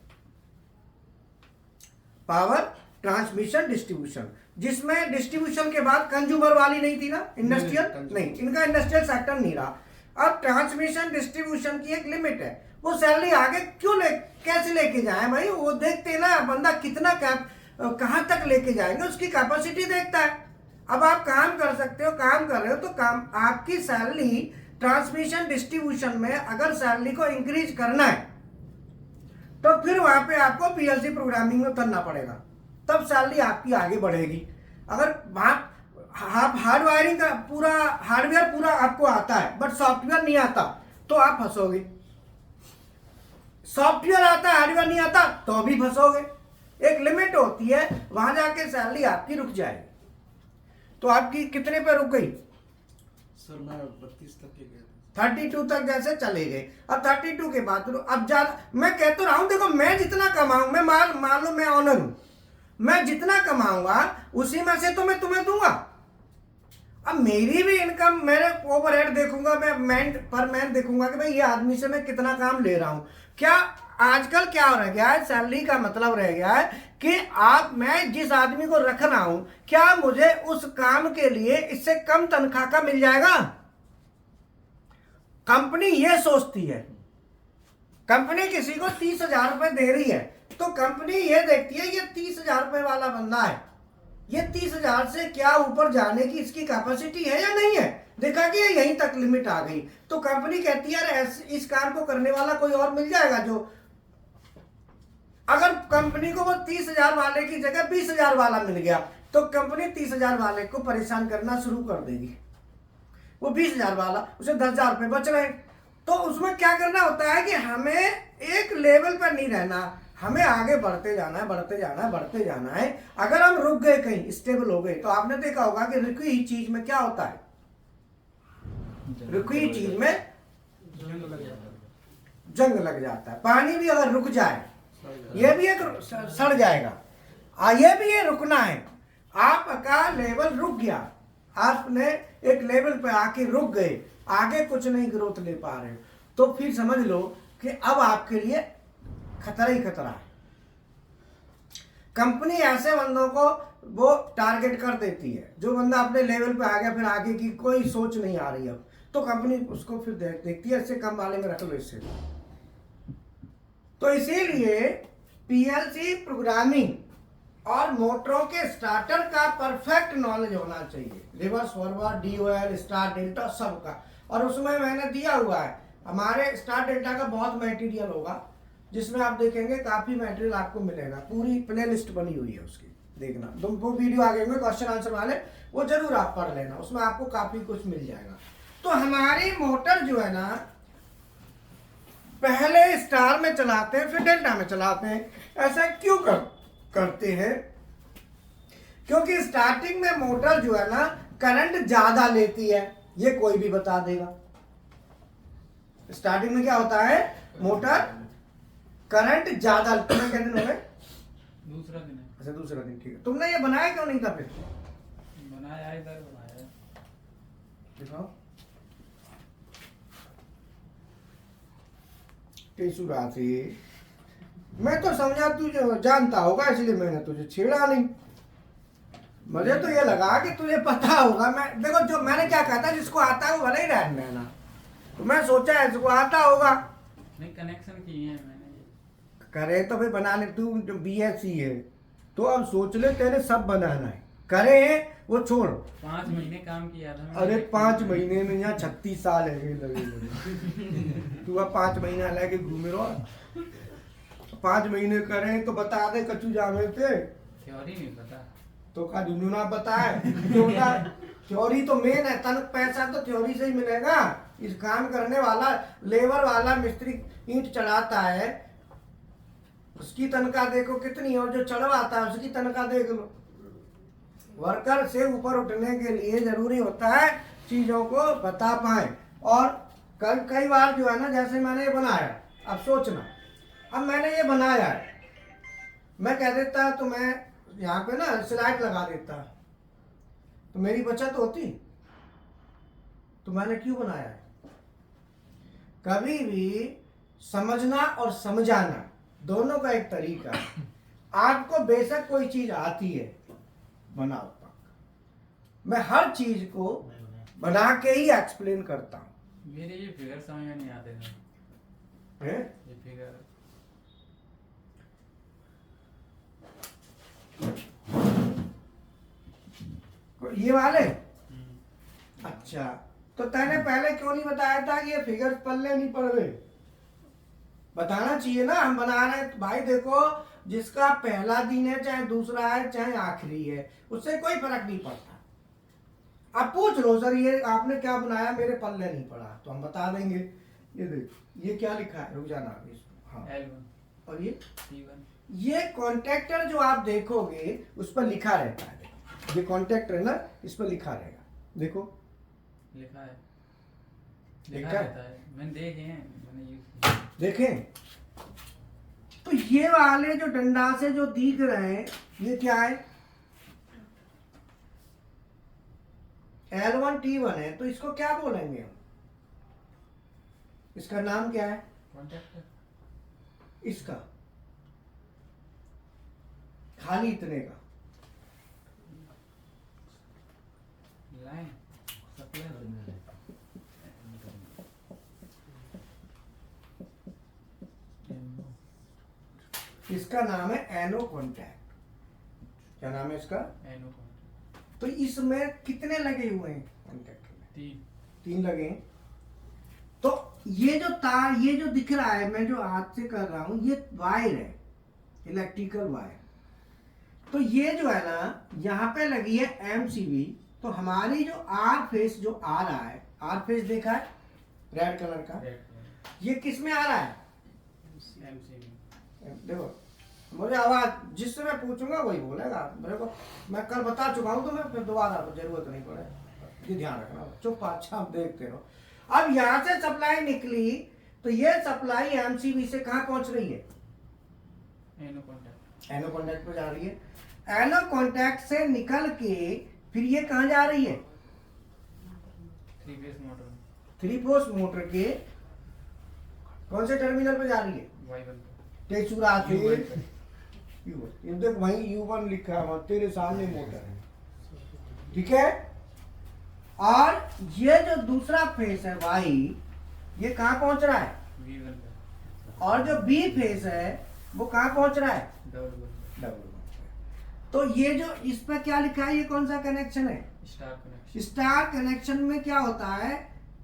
S2: power transmission distribution, जिसमें डिस्ट्रीब्यूशन के बाद कंज्यूमर वाली नहीं थी ना, इंडस्ट्रियल नहीं, इनका इंडस्ट्रियल सेक्टर नहीं रहा। अब ट्रांसमिशन डिस्ट्रीब्यूशन की एक लिमिट है, वो सैलरी आगे क्यों कैसे लेके जाए भाई, वो देखते ना बंदा कितना कहाँ तक लेके जाएंगे, उसकी कैपेसिटी देखता है। अब आप काम कर सकते हो, काम कर रहे हो, तो काम आपकी सैलरी ट्रांसमिशन डिस्ट्रीब्यूशन में अगर सैलरी को इंक्रीज करना है तो फिर वहां पे आपको पीएलसी प्रोग्रामिंग में उतरना पड़ेगा, तब सैलरी आपकी आगे बढ़ेगी। अगर आप हार्डवायरिंग का हार्डवेयर पूरा आपको आता है बट सॉफ्टवेयर नहीं आता तो आप फंसोगे, सॉफ्टवेयर आता है हार्डवेयर नहीं आता तो भी फंसोगे। एक लिमिट होती है, वहां जाके सैलरी आपकी रुक जाएगी। तो आपकी कितने पे रुक गई?
S1: सर मैं 32 तक के गया था।
S2: 32 तक जैसे चले गए। अब 32 के बाद अब ज्यादा मैं कह तो रहा हूं, देखो मैं जितना कमाऊं, मैं मान लो मैं ऑनर हूं, मैं जितना कमाऊंगा उसी में से तो मैं तुम्हें दूंगा। अब मेरी भी इनकम, मैंने ओवरहेड देखूंगा, मैं मैन पर मैन देखूंगा कि भाई ये आदमी से मैं कितना काम ले रहा हूं। क्या आजकल क्या रह गया है, सैलरी का मतलब रह गया है कि मैं जिस आदमी को रख रहा हूं, क्या मुझे उस काम के लिए इससे कम तनख्वाह का मिल जाएगा? कंपनी ये सोचती है, कंपनी किसी को 30,000 रुपए दे रही है तो कंपनी ये देखती है ये 30,000 रुपए वाला बंदा है, ये 30,000 से क्या ऊपर जाने की इसकी कैपेसिटी है या नहीं है। देखा कि यहीं तक लिमिट आ गई तो कंपनी कहती है यार इस काम को करने वाला कोई और मिल जाएगा जो, अगर कंपनी को वो 30,000 वाले की जगह 20,000 वाला मिल गया तो कंपनी 30,000 वाले को परेशान करना शुरू कर देगी। वो 20,000 वाला, उसे 10,000 रुपए बच रहे हैं। तो उसमें क्या करना होता है कि हमें एक लेवल पर नहीं रहना, हमें आगे बढ़ते जाना है, बढ़ते जाना है, बढ़ते जाना है। अगर हम रुक गए कहीं, स्टेबल हो गए, तो आपने देखा होगा कि रुकी हुई चीज में क्या होता है, रुकी हुई चीज में जंग लग जाता है। पानी भी अगर रुक जाए ये भी एक सड़ जाएगा, ये भी ये रुकना है। आपका लेवल रुक गया, आपने एक लेवल पे आके रुक गए, आगे कुछ नहीं ग्रोथ ले पा रहे हो, तो फिर समझ लो कि अब आपके लिए खतरा ही खतरा है। कंपनी ऐसे बंदों को वो टारगेट कर देती है, जो बंदा अपने लेवल पे आ गया, फिर आगे की कोई सोच नहीं आ रही अब, तो कंपनी उसको फिर देखती है इससे कम वाले में रख लो इससे। तो इसीलिए पीएलसी प्रोग्रामिंग और मोटरों के स्टार्टर का परफेक्ट नॉलेज होना चाहिए, reverse forward, DOL, star delta सबका। और उसमें मैंने दिया हुआ है, हमारे स्टार डेल्टा का बहुत मटेरियल होगा जिसमें आप देखेंगे काफी मटेरियल आपको मिलेगा, पूरी प्ले लिस्ट बनी हुई है उसकी, देखना। तुम वो वीडियो आगे होंगे क्वेश्चन आंसर वाले, वो जरूर आप पढ़ लेना, उसमें आपको काफी कुछ मिल जाएगा। तो हमारी मोटर जो है ना, पहले स्टार में चलाते हैं फिर डेल्टा में चलाते हैं। ऐसा क्यों करते हैं? क्योंकि स्टार्टिंग में मोटर जो है ना करंट ज्यादा लेती है, ये कोई भी बता देगा। स्टार्टिंग में क्या होता है, मोटर करंट ज्यादा। तुम्हें क्या दिन हो गए?
S6: दूसरा दिन है।
S2: अच्छा दूसरा दिन, ठीक है। तुमने ये बनाया क्यों नहीं था फिर?
S6: बनाया है, इधर बनाया है।
S2: दिखाओ। कैसी बात है ये? मैं तो समझा तुझे जानता होगा इसलिए मैंने तुझे छेड़ा नहीं। मुझे तो ये लगा कि तुझे पता होगा। मैं देखो, जो मैंने क्या कहा था, जिसको आता है वो भले ही रहने देना, तो मैं सोचा है जिसको आता होगा।
S6: नहीं, कनेक्शन किए हैं मैंने।
S2: करे तो फिर बना ले, तू जो बीएससी है तो अब सोच ले तेरे सब बनाना है। करे हैं वो छोड़।
S6: 5 महीने काम किया था।
S2: अरे 5 महीने में यहाँ 36 साल है लगे। तू अब 5 महीना लेके घूमे रहो। 5 महीने करें तो बता दे कचू जामे पे।
S6: थ्योरी नहीं पता
S2: तो का ना पता है क्यों बता? थ्योरी तो मेन है, तन पैसा तो थ्योरी से ही मिलेगा। इस काम करने वाला लेबर वाला मिस्त्री ईंट चढ़ाता है, उसकी तनख्वाह देखो कितनी है, और जो चढ़वाता है उसकी तनख्वाह देख लो। वर्कर से ऊपर उठने के लिए जरूरी होता है चीजों को बता पाए। और कई बार जो है ना, जैसे मैंने ये बनाया, अब सोचना, अब मैंने ये बनाया है, मैं कह देता तो मैं यहाँ पे ना स्लाइड लगा देता तो मेरी बचत होती। तो मैंने क्यों बनाया है? कभी भी समझना और समझाना दोनों का एक तरीका है। आपको बेशक कोई चीज आती है, बनाओ तक, मैं हर चीज को बना के ही एक्सप्लेन करता हूँ।
S6: मेरे ये फिगर समझ में नहीं आते थे।
S2: है?
S6: ये फिगर
S2: ये वाले? अच्छा, तो तैने पहले क्यों नहीं बताया था कि ये फिगर पल्ले नहीं पड़ रहे? बताना चाहिए ना। हम बना रहे हैं तो भाई देखो, जिसका पहला दिन है, चाहे दूसरा है, चाहे आखिरी है, उससे कोई फर्क नहीं पड़ता। आप पूछ लो सर ये आपने क्या बनाया, मेरे पल्ले नहीं पड़ा, तो हम बता देंगे। ये देखो ये क्या लिखा है, रुक जाना। हाँ,
S6: L1
S2: और ये
S6: T1।
S2: ये कॉन्ट्रैक्टर जो आप देखोगे उस पर लिखा रहता है। ये कॉन्ट्रैक्टर है ना, इस पर लिखा रहेगा, देखो
S6: लिखा है,
S2: लिखा
S6: लिखा
S2: है?
S6: रहता है। मैंने देखे हैं, मैंने यूज किए।
S2: देखें तो ये वाले जो डंडा से जो दिख रहे हैं, ये क्या है? L1 T1 है तो इसको क्या बोलेंगे हम? इसका नाम क्या है? इसका खाली इतने का
S6: लाइन
S2: इसका नाम है एनो कॉन्टैक्ट। क्या नाम है इसका?
S6: एनो
S2: तो इसमें कितने लगे हुए हैं कॉन्टैक्ट में? 3 लगे हैं। तो ये जो तार, ये जो दिख रहा है, मैं जो हाथ से कर रहा हूं, ये वायर है, इलेक्ट्रिकल वायर। तो ये जो है ना, यहाँ पे लगी है MCB। तो हमारी जो आर फेस जो आ रहा है, आर फेस देखा है रेड कलर का, ये किस में आ रहा है? देखो, मुझे आवाज जिससे मैं पूछूंगा वही बोलेगा। मेरे को, मैं कल बता चुका हूं, तो मैं फिर दोबारा जरूरत नहीं पड़े, ये ध्यान रखना। चुप, अच्छा आप देखते रहो। अब यहां से सप्लाई निकली तो ये सप्लाई MCB से कहां पहुंच रही है? एनो कॉन्टैक्ट पे जा रही है। एनो कॉन्टैक्ट से निकल के फिर ये कहां जा रही है? 3 फेज मोटर के कौन से टर्मिनल पे जा रही है? तेसुरा से ये देख, वहीं U1 लिखा है, तेरे सामने मोटर है, ठीक है। और ये जो दूसरा फेस है Y, ये कहां पहुंच रहा है? और जो B फेस है वो कहां पहुंच रहा है? डबल। तो ये जो इस पे क्या लिखा है, ये कौन सा कनेक्शन है? स्टार कनेक्शन में क्या होता है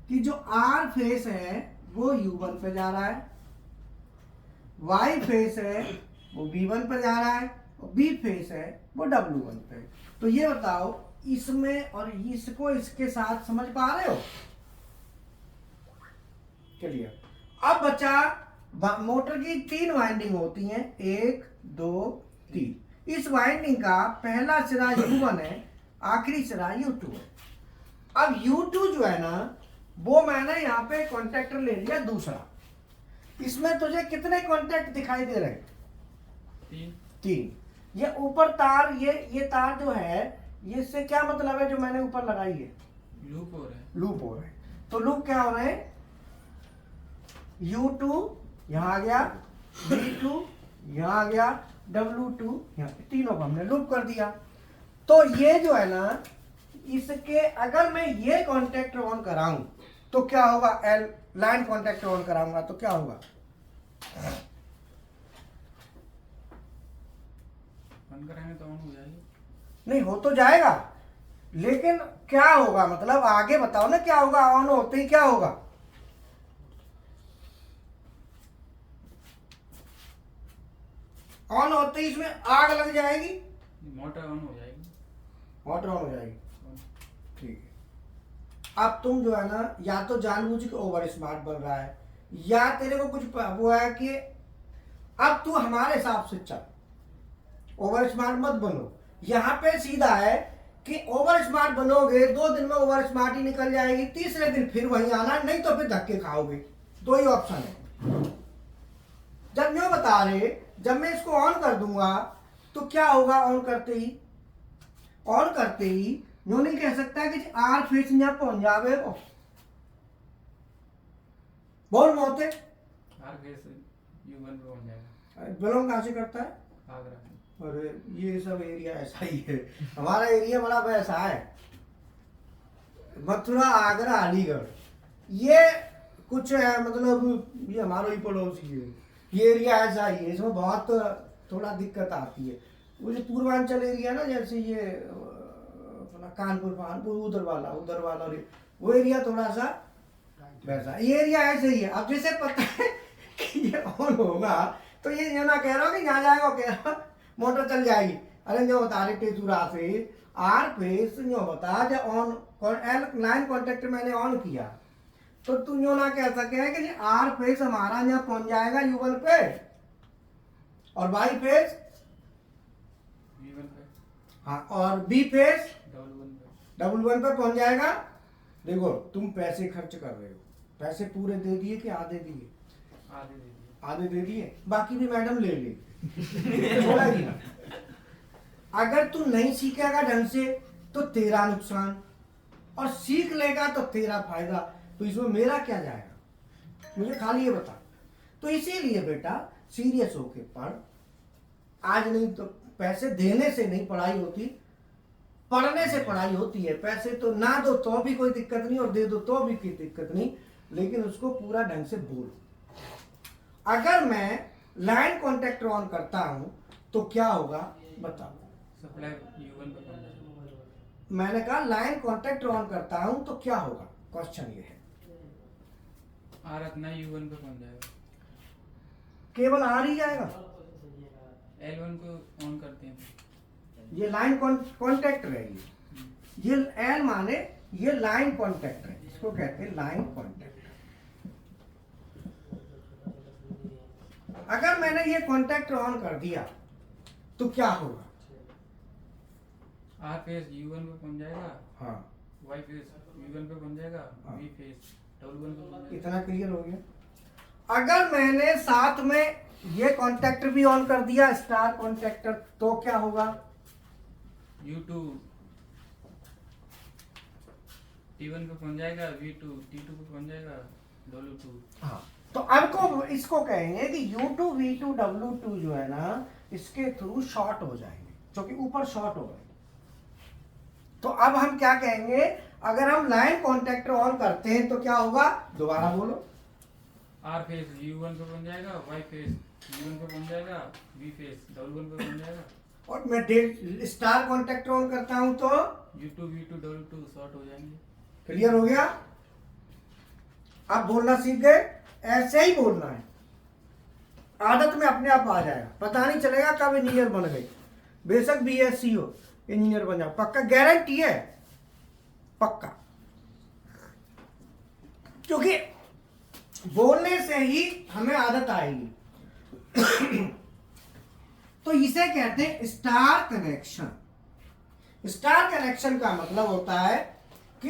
S2: कि जो R फेस है वो U1 पे जा रहा है, Y फेस है वो B1 पे जा रहा है, और B फेस है वो W1 पे। तो ये बताओ, इसमें और इसको इसके साथ समझ पा रहे हो? चलिए, अब बचा मोटर की 3 वाइंडिंग होती हैं, 1 2 3। इस वाइंडिंग का पहला सिरा U1 है, आखिरी सिरा U2 है। अब U2 जो है ना, वो मैंने यहाँ पे कॉन्टैक्टर ले लिया दूसरा। इसमें तुझे कितने कॉन्टैक्ट दिखाई दे रहे हैं? 3। ये ऊपर तार, ये तार जो है, ये इससे क्या मतलब है जो मैंने ऊपर लगाई है? लूप हो रहा है। तो लूप क्या हो रहे हैं? U2 यहां आ गया, B2 यहां आ गया, W2 यहाँ, तीनों को हमने लूप कर दिया। तो ये जो है ना, इसके अगर मैं ये कॉन्टैक्ट ऑन कराऊं तो क्या होगा? लाइन कॉन्टैक्ट ऑन कराऊंगा तो क्या होगा?
S6: तो ऑन हो जाएगी।
S2: नहीं, हो तो जाएगा, लेकिन क्या होगा? मतलब आगे बताओ ना, क्या होगा? ऑन होते ही क्या होगा? ऑन होते ही इसमें आग लग जाएगी,
S6: मोटर ऑन हो जाएगी।
S2: मोटर ऑन हो जाएगी, ठीक है। अब तुम जो है ना, या तो जानबूझ के ओवर स्मार्ट बन रहा है, या तेरे को कुछ वो है कि अब तू हमारे हिसाब से चल, ओवर स्मार्ट मत बनो। यहाँ पे सीधा है कि ओवर स्मार्ट बनोगे, 2 दिन में ओवर स्मार्ट ही निकल जाएगी, तीसरे दिन फिर वहीं आना, नहीं तो फिर धक्के खाओगे। 2 ही ऑप्शन है। जब यूं बता रहे, जब मैं इसको ऑन कर दूंगा तो क्या होगा? ऑन करते ही यूं नहीं कह सकता कि आर फेस यहाँ पहुंच जावे वो, बोल मोते
S6: आर फेस U1 पे पहुंच जाएगा।
S2: बिलोंग कहां से करता है?
S6: आगरा।
S2: अरे ये सब एरिया ऐसा ही है, हमारा एरिया बड़ा वैसा है, मथुरा, आगरा, अलीगढ़, ये कुछ है, मतलब ये हमारा ही पड़ोसी है। ये एरिया ऐसा ही है, इसमें बहुत थोड़ा दिक्कत आती है। वो जो पूर्वांचल एरिया ना, जैसे ये अपना कानपुर उधर वाला वो एरिया थोड़ा सा वैसा, ये एरिया ऐसे ही है। अब जैसे पता है कि ये ऑन होगा तो ये ना कह रहा हो कि यहाँ जाएगा, कह रहा मोटर चल जाएगी। अरे जो बता रहे टेचुरा से आर फेस जो बता, जब ऑन लाइन कॉन्टैक्ट मैंने ऑन किया तो तू यो ना कह सके कि आर फेस हमारा यहाँ पहुंच जाएगा U1 पे, और Y फेस
S6: V1 पे,
S2: हाँ, और B फेस
S6: W1
S2: पे पहुंच जाएगा। देखो, तुम पैसे खर्च कर रहे हो, पैसे पूरे दे दिए कि आधे दिए? आधे दे दिए, बाकी भी मैडम ले ली छोड़ेगी ना। अगर तू नहीं सीखेगा ढंग से तो तेरा नुकसान, और सीख लेगा तो तेरा फायदा, तो इसमें मेरा क्या जाएगा, मुझे खाली ये बता। तो इसीलिए बेटा सीरियस होके पढ़, आज नहीं तो पैसे देने से नहीं पढ़ाई होती, पढ़ने से पढ़ाई होती है। पैसे तो ना दो तो भी कोई दिक्कत नहीं और दे दो तो भी कोई दिक्कत नहीं, लेकिन उसको पूरा ढंग से बोलो। अगर मैं लाइन कॉन्टैक्ट ऑन करता हूं तो क्या होगा बताओ।
S6: सप्लाई U1 पे पहुंच जाएगा।
S2: मैंने कहा लाइन कॉन्टैक्ट ऑन करता हूं तो क्या होगा, क्वेश्चन ये है।
S6: आर इतना U1 पे पहुंच जाएगा।
S2: केवल आ ही जाएगा,
S6: L1 को ऑन करते हैं।
S2: ये लाइन कॉन्टैक्ट रहेगी। ये एल माने ये लाइन कॉन्टैक्ट है, इसको कहते हैं लाइन कॉन्टैक्ट। अगर मैंने ये कॉन्टैक्ट ऑन कर दिया तो क्या होगा,
S6: आर फेस U1 पे पहुंच जाएगा,
S2: हाँ
S6: Y फेस U1 पे पहुंच जाएगा,
S2: हाँ।
S6: V फेस W1 पे पहुंच जाएगा।
S2: इतना क्लियर हो गया। अगर मैंने साथ में ये कॉन्टैक्ट भी ऑन कर दिया स्टार कॉन्टैक्टर तो क्या होगा,
S6: U2 T1 पे पहुंच जाएगा, V2 T2 पे पहुंच जाएगा, W2।
S2: हाँ तो अब को इसको कहेंगे कि U2 V2 W2 जो है ना इसके थ्रू शॉर्ट हो जाएंगे, क्योंकि ऊपर शॉर्ट हो गए। तो अब हम क्या कहेंगे, अगर हम लाइन कॉन्टैक्टर ऑन करते हैं तो क्या होगा, दोबारा बोलो।
S6: आर फेस U1 पे पहुंच जाएगा, Y फेस U1 पे पहुंच जाएगा, V फेस W1 पे पहुंच जाएगा,
S2: और मैं स्टार कॉन्टैक्टर ऑन करता हूं तो
S6: U2 V2 W2 शॉर्ट हो जाएंगे।
S2: क्लियर हो गया। आप बोलना सीख गए, ऐसे ही बोलना है, आदत में अपने आप आ जाएगा, पता नहीं चलेगा कब इंजीनियर बन गए। बेशक BSc हो, इंजीनियर बन जाओ, पक्का गारंटी है, पक्का। क्योंकि बोलने से ही हमें आदत आएगी। तो इसे कहते हैं स्टार कनेक्शन। स्टार कनेक्शन का मतलब होता है कि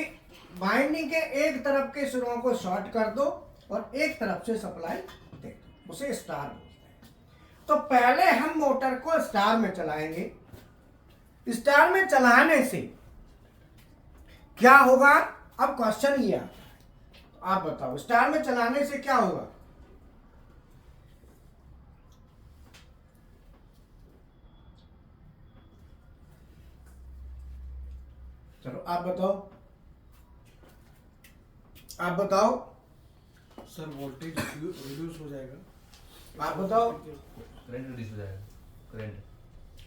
S2: वाइंडिंग के एक तरफ के सिरों को शॉर्ट कर दो और एक तरफ से सप्लाई दे दो, उसे स्टार बोलते हैं। तो पहले हम मोटर को स्टार में चलाएंगे। स्टार में चलाने से क्या होगा, अब क्वेश्चन ये आता है, आप बताओ स्टार में चलाने से क्या होगा। चलो आप बताओ, आप बताओ,
S1: सर वोल्टेज रिड्यूस हो जाएगा।
S2: आप बताओ।
S4: करंट रिड्यूस हो जाएगा। करंट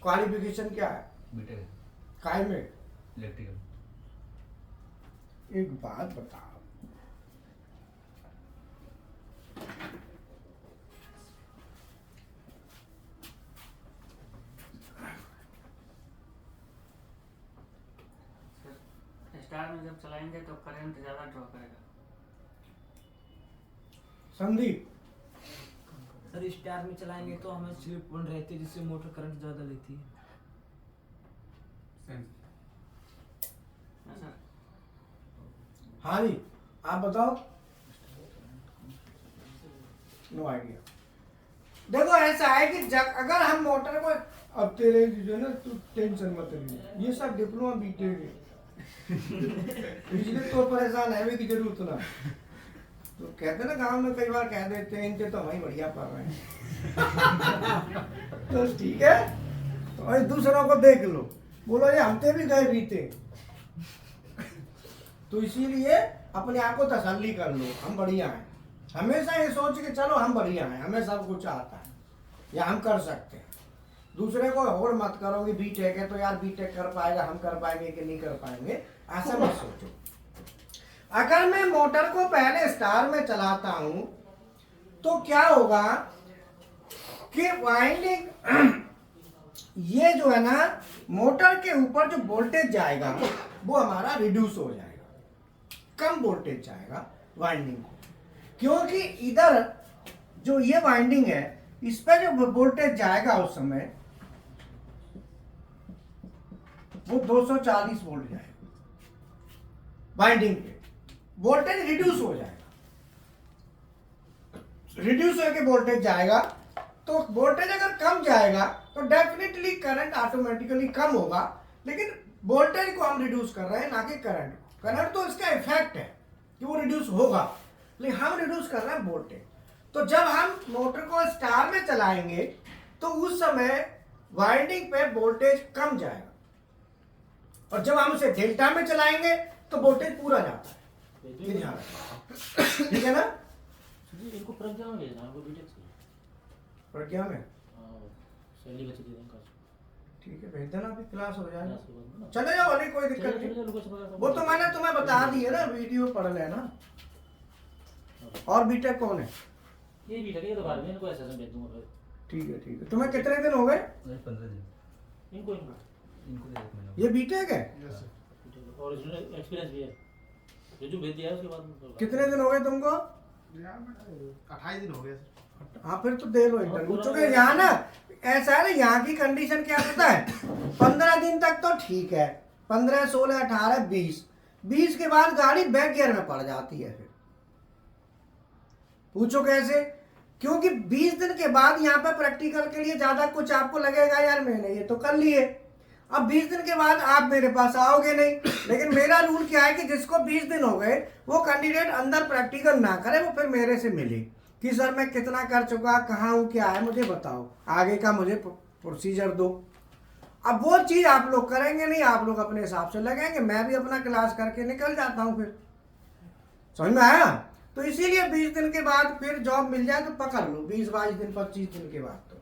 S2: क्वालिफिकेशन क्या है,
S4: बीटेक
S2: काय में।
S4: इलेक्ट्रिकल।
S2: एक बात बताओ,
S5: स्टार में जब चलाएंगे तो करंट ज़्यादा ड्रॉ करेगा।
S2: संदीप।
S7: सर स्टार में चलाएंगे तो हमें स्लिप वन रहती है, जिससे मोटर करंट ज़्यादा लेती है।
S5: ना सर,
S2: हाँ जी आप बताओ। No idea. देखो ऐसा है कि जब अगर हम मोटर को, अब तेरे जो ना तू टेंशन मत ले, ये सब डिप्लोमा बीटेक है, इसलिए तो परेशान है कि जरूरत ना। तो कहते ना गांव में कई बार कह देते हैं इनके तो वही बढ़िया पढ़ रहे हैं। तो ठीक है, तो भाई दूसरों को देख लो, बोलो ये हमते भी गए बीते। तो इसीलिए अपने आप को तसल्ली कर लो, हम बढ़िया हैं। हमेशा ये सोच के चलो हम बढ़िया हैं, हमें सब कुछ आता है या हम कर सकते हैं। दूसरे को और मत करो कि बीटेक है तो यार बीटेक कर पाएगा, हम कर पाएंगे कि नहीं कर पाएंगे, ऐसा मत सोचो। अगर मैं मोटर को पहले स्टार में चलाता हूं तो क्या होगा कि वाइंडिंग ये जो है ना मोटर के ऊपर जो वोल्टेज जाएगा वो हमारा रिड्यूस हो जाएगा, कम वोल्टेज जाएगा वाइंडिंग को, क्योंकि इधर जो ये वाइंडिंग है इस पे जो वोल्टेज जाएगा उस समय वो 240 वोल्ट जाएगा, वाइंडिंग पे वोल्टेज रिड्यूस हो जाएगा। रिड्यूस होकर वोल्टेज जाएगा, तो वोल्टेज अगर कम जाएगा तो डेफिनेटली करंट ऑटोमेटिकली कम होगा, लेकिन वोल्टेज को हम रिड्यूस कर रहे हैं ना कि करंट को। करंट तो इसका इफेक्ट है कि वो रिड्यूस होगा, लेकिन हम रिड्यूस कर रहे हैं वोल्टेज। तो जब हम मोटर को स्टार में चलाएंगे तो उस समय वाइंडिंग पे वोल्टेज कम जाएगा, और जब हम उसे डेल्टा में चलाएंगे तो वोल्टेज पूरा जाता है। ये ध्यान रखना, ठीक है ना?
S3: इनको प्रज्ञा में भेजना, इनको बीटेक से
S2: प्रज्ञा में
S3: सैलरी का चाहिए इनका।
S2: ठीक है, भेज देना, अभी क्लास हो जाएगा,
S3: क्लास के बाद में ना
S2: चले जाओ, अभी कोई दिक्कत
S3: चलो
S2: नहीं। वो तो मैंने तुम्हें बता दी है ना, वीडियो पढ़ लेना। और बीटेक कौन है?
S3: ये बीटेक, ये तो बाद में इनको एसएसएम भेज दूंगा फिर।
S2: ठीक है ठीक है। तुम्हें कितने दिन हो गए?
S4: 15 दिन
S3: इनको
S4: इनको दे 1 महीना।
S2: ये बीटेक है?
S3: और इसमें एक्सपीरियंस भी है, जो भेज दिया है उसके बाद।
S2: कितने दिन हो गए तुमको?
S1: 28 दिन हो गए सर।
S2: हाँ फिर तो दे लो इंटरव्यू। चूंकि यहाँ ना ऐसा है ना, यहाँ की कंडीशन क्या होता है, 15 दिन तक तो ठीक है, 15, 16, 18, 20 के बाद गाड़ी बैक गियर में पड़ जाती है। फिर पूछो कैसे? क्योंकि 20 दिन के बाद यहाँ पे प्रैक्टिकल के लिए ज्यादा कुछ आपको लगेगा, यार मैंने ये तो कर लिए। अब 20 दिन के बाद आप मेरे पास आओगे नहीं, लेकिन मेरा रूल क्या है कि जिसको 20 दिन हो गए वो कैंडिडेट अंदर प्रैक्टिकल ना करे, वो फिर मेरे से मिले कि सर मैं कितना कर चुका, कहाँ हूँ, क्या है, मुझे बताओ, आगे का मुझे प्रोसीजर दो। अब वो चीज़ आप लोग करेंगे नहीं, आप लोग अपने हिसाब से लगेंगे, मैं भी अपना क्लास करके निकल जाता हूँ। फिर समझ में आया? तो इसीलिए 20 दिन के बाद फिर जॉब मिल जाए तो पकड़ लो, 20-22 दिन 25 दिन के बाद तो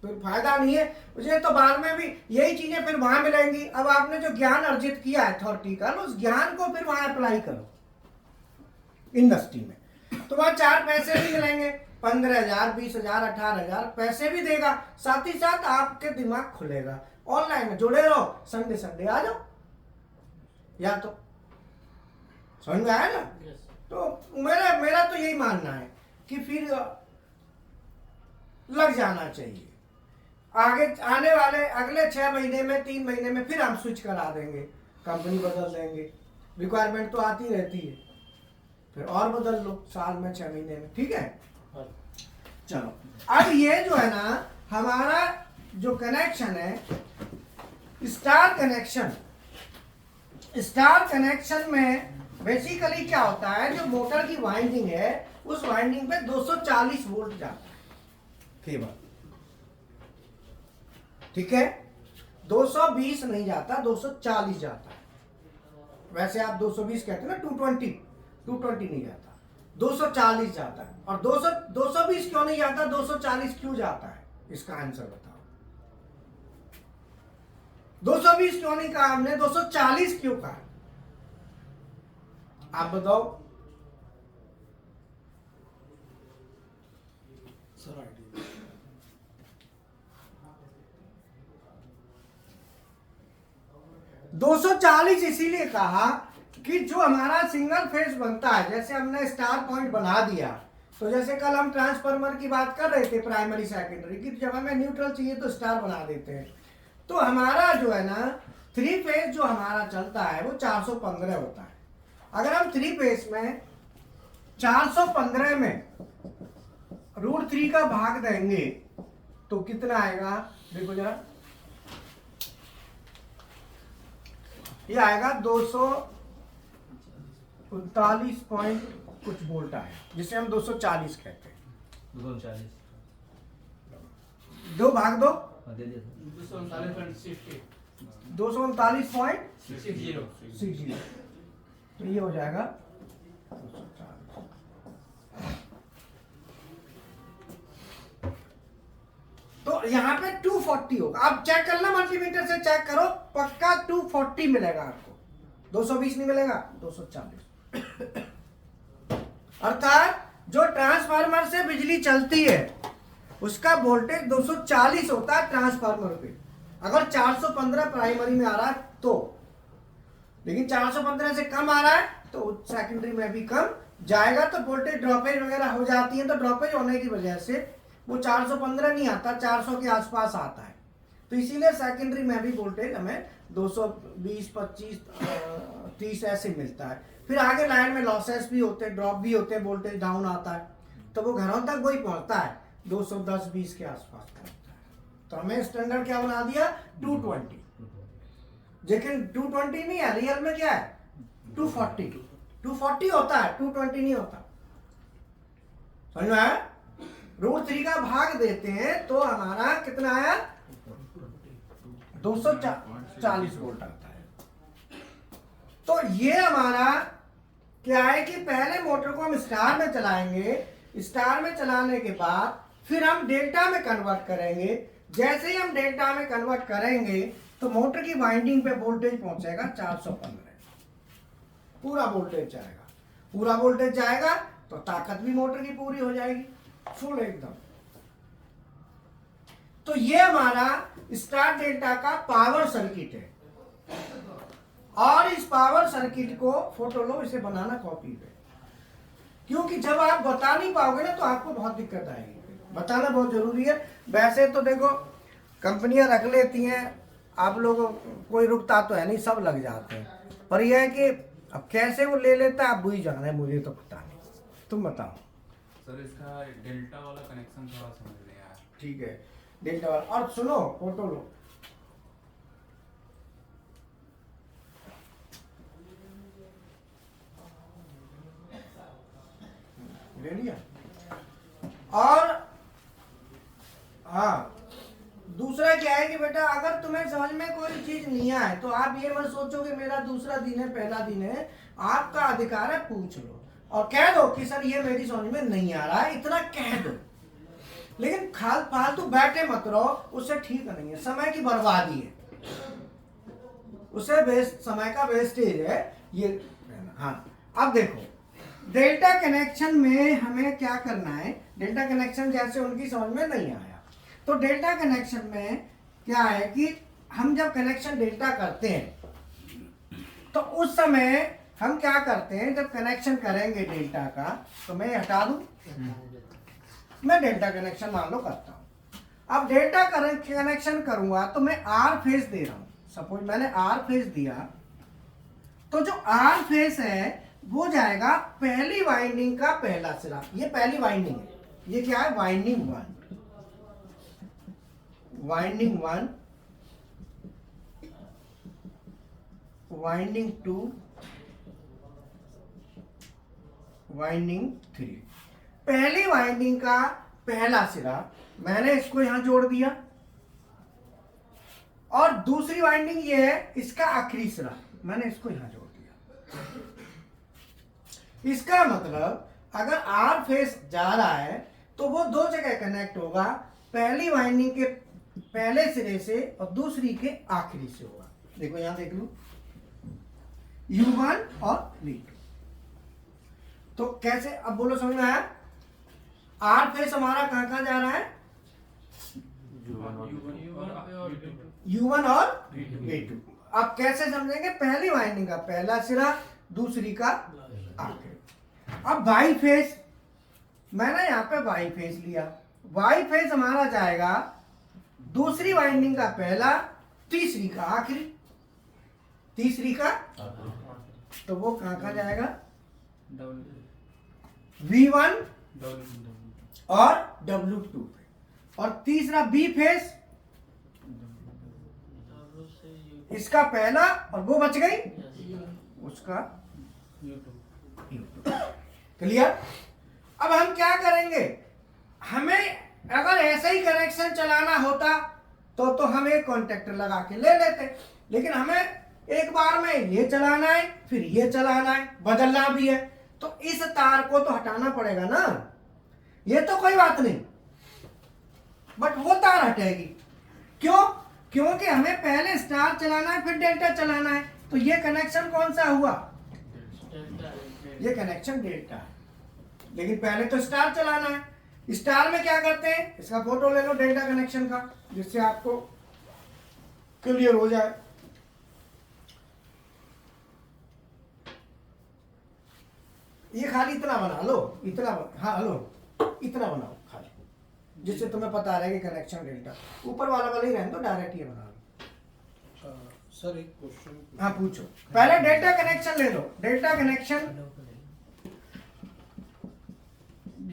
S2: फिर फायदा नहीं है मुझे। तो बाद में भी यही चीजें फिर वहां मिलेंगी। अब आपने जो ज्ञान अर्जित किया है थ्योरेटिकल, उस ज्ञान को फिर वहां अप्लाई करो इंडस्ट्री में, तो वहां 4 पैसे भी मिलेंगे, 15,000, 20,000, 18,000 पैसे भी देगा। साथ ही साथ आपके दिमाग खुलेगा। ऑनलाइन में जुड़े रहो, संडे आ जाओ, या तो समझ में आया ना? तो मेरा तो यही मानना है कि फिर लग जाना चाहिए। आगे आने वाले अगले 6 महीने में, 3 महीने में फिर हम स्विच करा देंगे, कंपनी बदल देंगे, रिक्वायरमेंट तो आती रहती है, फिर और बदल लो साल में, 6 महीने में, ठीक है? चलो, अब ये जो है ना हमारा जो कनेक्शन है, स्टार कनेक्शन में बेसिकली क्या होता है, जो मोटर की वाइंडिंग है उस वाइंडिंग पे 240 वोल्ट जाता है केवल, ठीक है? 220 नहीं जाता, 240 जाता है। वैसे आप 220 कहते हैं ना, 220 नहीं जाता, 240 जाता है। और 220 क्यों नहीं जाता, 240 क्यों जाता है, इसका आंसर बताओ। 220 क्यों नहीं कहा हमने, 240 क्यों कहा, आप बताओ
S1: सर। आइडिया
S2: 240 इसीलिए कहा कि जो हमारा सिंगल फेज बनता है, जैसे हमने स्टार पॉइंट बना दिया, तो जैसे कल हम ट्रांसफार्मर की बात कर रहे थे, प्राइमरी सेकेंडरी की, जब हमें न्यूट्रल चाहिए तो स्टार बना देते हैं। तो हमारा जो है ना 3 फेज जो हमारा चलता है वो 415 होता है। अगर हम 3 फेज में 415 में √3 का भाग देंगे तो कितना आएगा, देखो जरा, ये आएगा 239 पॉइंट कुछ वोल्ट आएगा, जिसे हम 240 कहते हैं।
S4: 239
S2: दो भाग दो,
S4: दे दिया था।
S2: 239.60, तो ये हो जाएगा 240। तो यहाँ पे 240 होगा। आप चेक करना, मल्टीमीटर से चेक करो, पक्का 240 मिलेगा आपको, 220 नहीं मिलेगा, 240। अर्थात जो ट्रांसफार्मर से बिजली चलती है उसका वोल्टेज 240 होता है ट्रांसफार्मर पे, अगर 415 प्राइमरी में आ रहा है तो। लेकिन 415 से कम आ रहा है तो सेकेंडरी में भी कम जाएगा, तो वोल्टेज ड्रॉपेज वगैरह हो जाती है। तो ड्रॉपेज होने की वजह से वो 415 नहीं आता, 400 के आसपास आता है। तो इसीलिए सेकेंडरी में भी वोल्टेज हमें 220, 25, 30 ऐसे मिलता है। फिर आगे लाइन में लॉसेस भी होते हैं, ड्रॉप भी होते हैं, वोल्टेज डाउन आता है, तो वो घरों तक वही पहुंचता है, 210-20 के आसपास पहुंचता है। तो हमें स्टैंडर्ड क्या बना दिया, 220। लेकिन 220 नहीं है, रियल में क्या है 240 होता है, 220 नहीं होता। समझ में आया? √3 का भाग देते हैं तो हमारा कितना आया? 240 वोल्ट आता है। तो ये हमारा क्या है कि पहले मोटर को हम स्टार में चलाएंगे, स्टार में चलाने के बाद फिर हम डेल्टा में कन्वर्ट करेंगे। जैसे ही हम डेल्टा में कन्वर्ट करेंगे तो मोटर की वाइंडिंग पे वोल्टेज पहुंचेगा 415, पूरा वोल्टेज जाएगा। पूरा वोल्टेज जाएगा तो ताकत भी मोटर की पूरी हो जाएगी, फुल एकदम। तो ये हमारा स्टार डेल्टा का पावर सर्किट है। और इस पावर सर्किट को फोटो लो, इसे बनाना कॉपी पे, क्योंकि जब आप बता नहीं पाओगे ना तो आपको बहुत दिक्कत आएगी। बताना बहुत जरूरी है। वैसे तो देखो कंपनियां रख लेती हैं, आप लोगों कोई रुकता तो है नहीं, सब लग जाते हैं। पर यह है कि अब कैसे वो ले लेता है आप वही जान रहे हैं, मुझे तो पता नहीं, तुम बताओ।
S6: सर इसका डेल्टा वाला कनेक्शन थोड़ा समझ नहीं आया।
S2: ठीक है, डेल्टा वाला। और सुनो, फोटो लो, ले लिया। और हाँ, दूसरा क्या है कि बेटा अगर तुम्हें समझ में कोई चीज नहीं आए तो आप ये मत सोचो कि मेरा दूसरा दिन है पहला दिन है। आपका अधिकार है, पूछ लो और कह दो कि सर ये मेरी समझ में नहीं आ रहा है, इतना कह दो। लेकिन फालतू बैठे मत रहो, उससे ठीक नहीं है, समय की बर्बादी है, उससे समय का वेस्टेज है ये। हाँ, अब देखो डेल्टा कनेक्शन में हमें क्या करना है। डेल्टा कनेक्शन जैसे उनकी समझ में नहीं आया, तो डेल्टा कनेक्शन में क्या है कि हम जब कनेक्शन डेल्टा करते हैं तो उस समय हम क्या करते हैं, जब कनेक्शन करेंगे डेल्टा का, तो मैं हटा दूं, मैं डेल्टा कनेक्शन मान लो करता हूं। अब डेल्टा कनेक्शन करूंगा तो मैं आर फेज दे रहा हूं। सपोज मैंने आर फेज दिया, तो जो आर फेज है वो जाएगा पहली वाइंडिंग का पहला सिरा। ये पहली वाइंडिंग है, ये क्या है, वाइंडिंग 1, वाइंडिंग 1, वाइंडिंग 2, वाइंडिंग 3। पहली वाइंडिंग का पहला सिरा मैंने इसको यहां जोड़ दिया, और दूसरी वाइंडिंग ये है, इसका आखिरी सिरा मैंने इसको यहां जोड़ दिया। इसका मतलब अगर आर फेस जा रहा है तो वो दो जगह कनेक्ट होगा, पहली वाइंडिंग के पहले सिरे से और दूसरी के आखिरी से होगा। देखो यहां देख लो, U1 और V2। तो कैसे, अब बोलो समझ में आया? आर फेस हमारा कहां जा रहा है, U1 और V2। अब कैसे समझेंगे, पहली वाइंडिंग का पहला सिरा, दूसरी का आखिरी। अब वाई फेस, मैंने यहां पे वाई फेस लिया, वाई फेस हमारा जाएगा दूसरी वाइंडिंग का पहला, तीसरी का आखिरी, तीसरी का, तो वो कहां जाएगा, V1 और W2 पे। और तीसरा बी फेस, इसका पहला और वो बच गई उसका U2। क्लियर? अब हम क्या करेंगे, हमें अगर ऐसा ही कनेक्शन चलाना होता तो हम एक कॉन्टेक्टर लगा के ले लेते, लेकिन हमें एक बार में ये चलाना है, फिर ये चलाना है, बदलना भी है, तो इस तार को तो हटाना पड़ेगा ना। ये तो कोई बात नहीं, बट वो तार हटेगी। क्यों? क्योंकि हमें पहले स्टार चलाना है, फिर डेल्टा चलाना है। तो ये कनेक्शन कौन सा हुआ, ये कनेक्शन डेल्टा है, लेकिन पहले तो स्टार चलाना है। स्टार में क्या करते हैं, इसका फोटो ले लो डेल्टा कनेक्शन का, जिससे आपको क्लियर हो जाए। ये खाली इतना बना लो, इतना हाँ लो, इतना बनाओ खाली, जिससे तुम्हें पता रहे कि कनेक्शन डेल्टा। ऊपर वाला वाला ही रहने दो, डायरेक्ट ये बना लो।
S1: सर एक क्वेश्चन,
S2: हाँ पूछो। पहले डेल्टा कनेक्शन ले लो, डेल्टा कनेक्शन,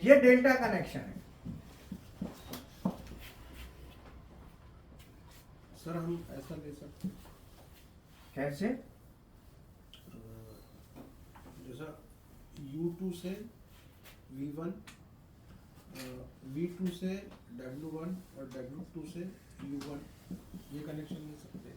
S2: ये डेल्टा कनेक्शन है।
S1: सर हम ऐसा ले सकते हैं,
S2: कैसे?
S1: U2 से V1, V2 से W1 और W2 से U1, ये कनेक्शन ले सकते हैं।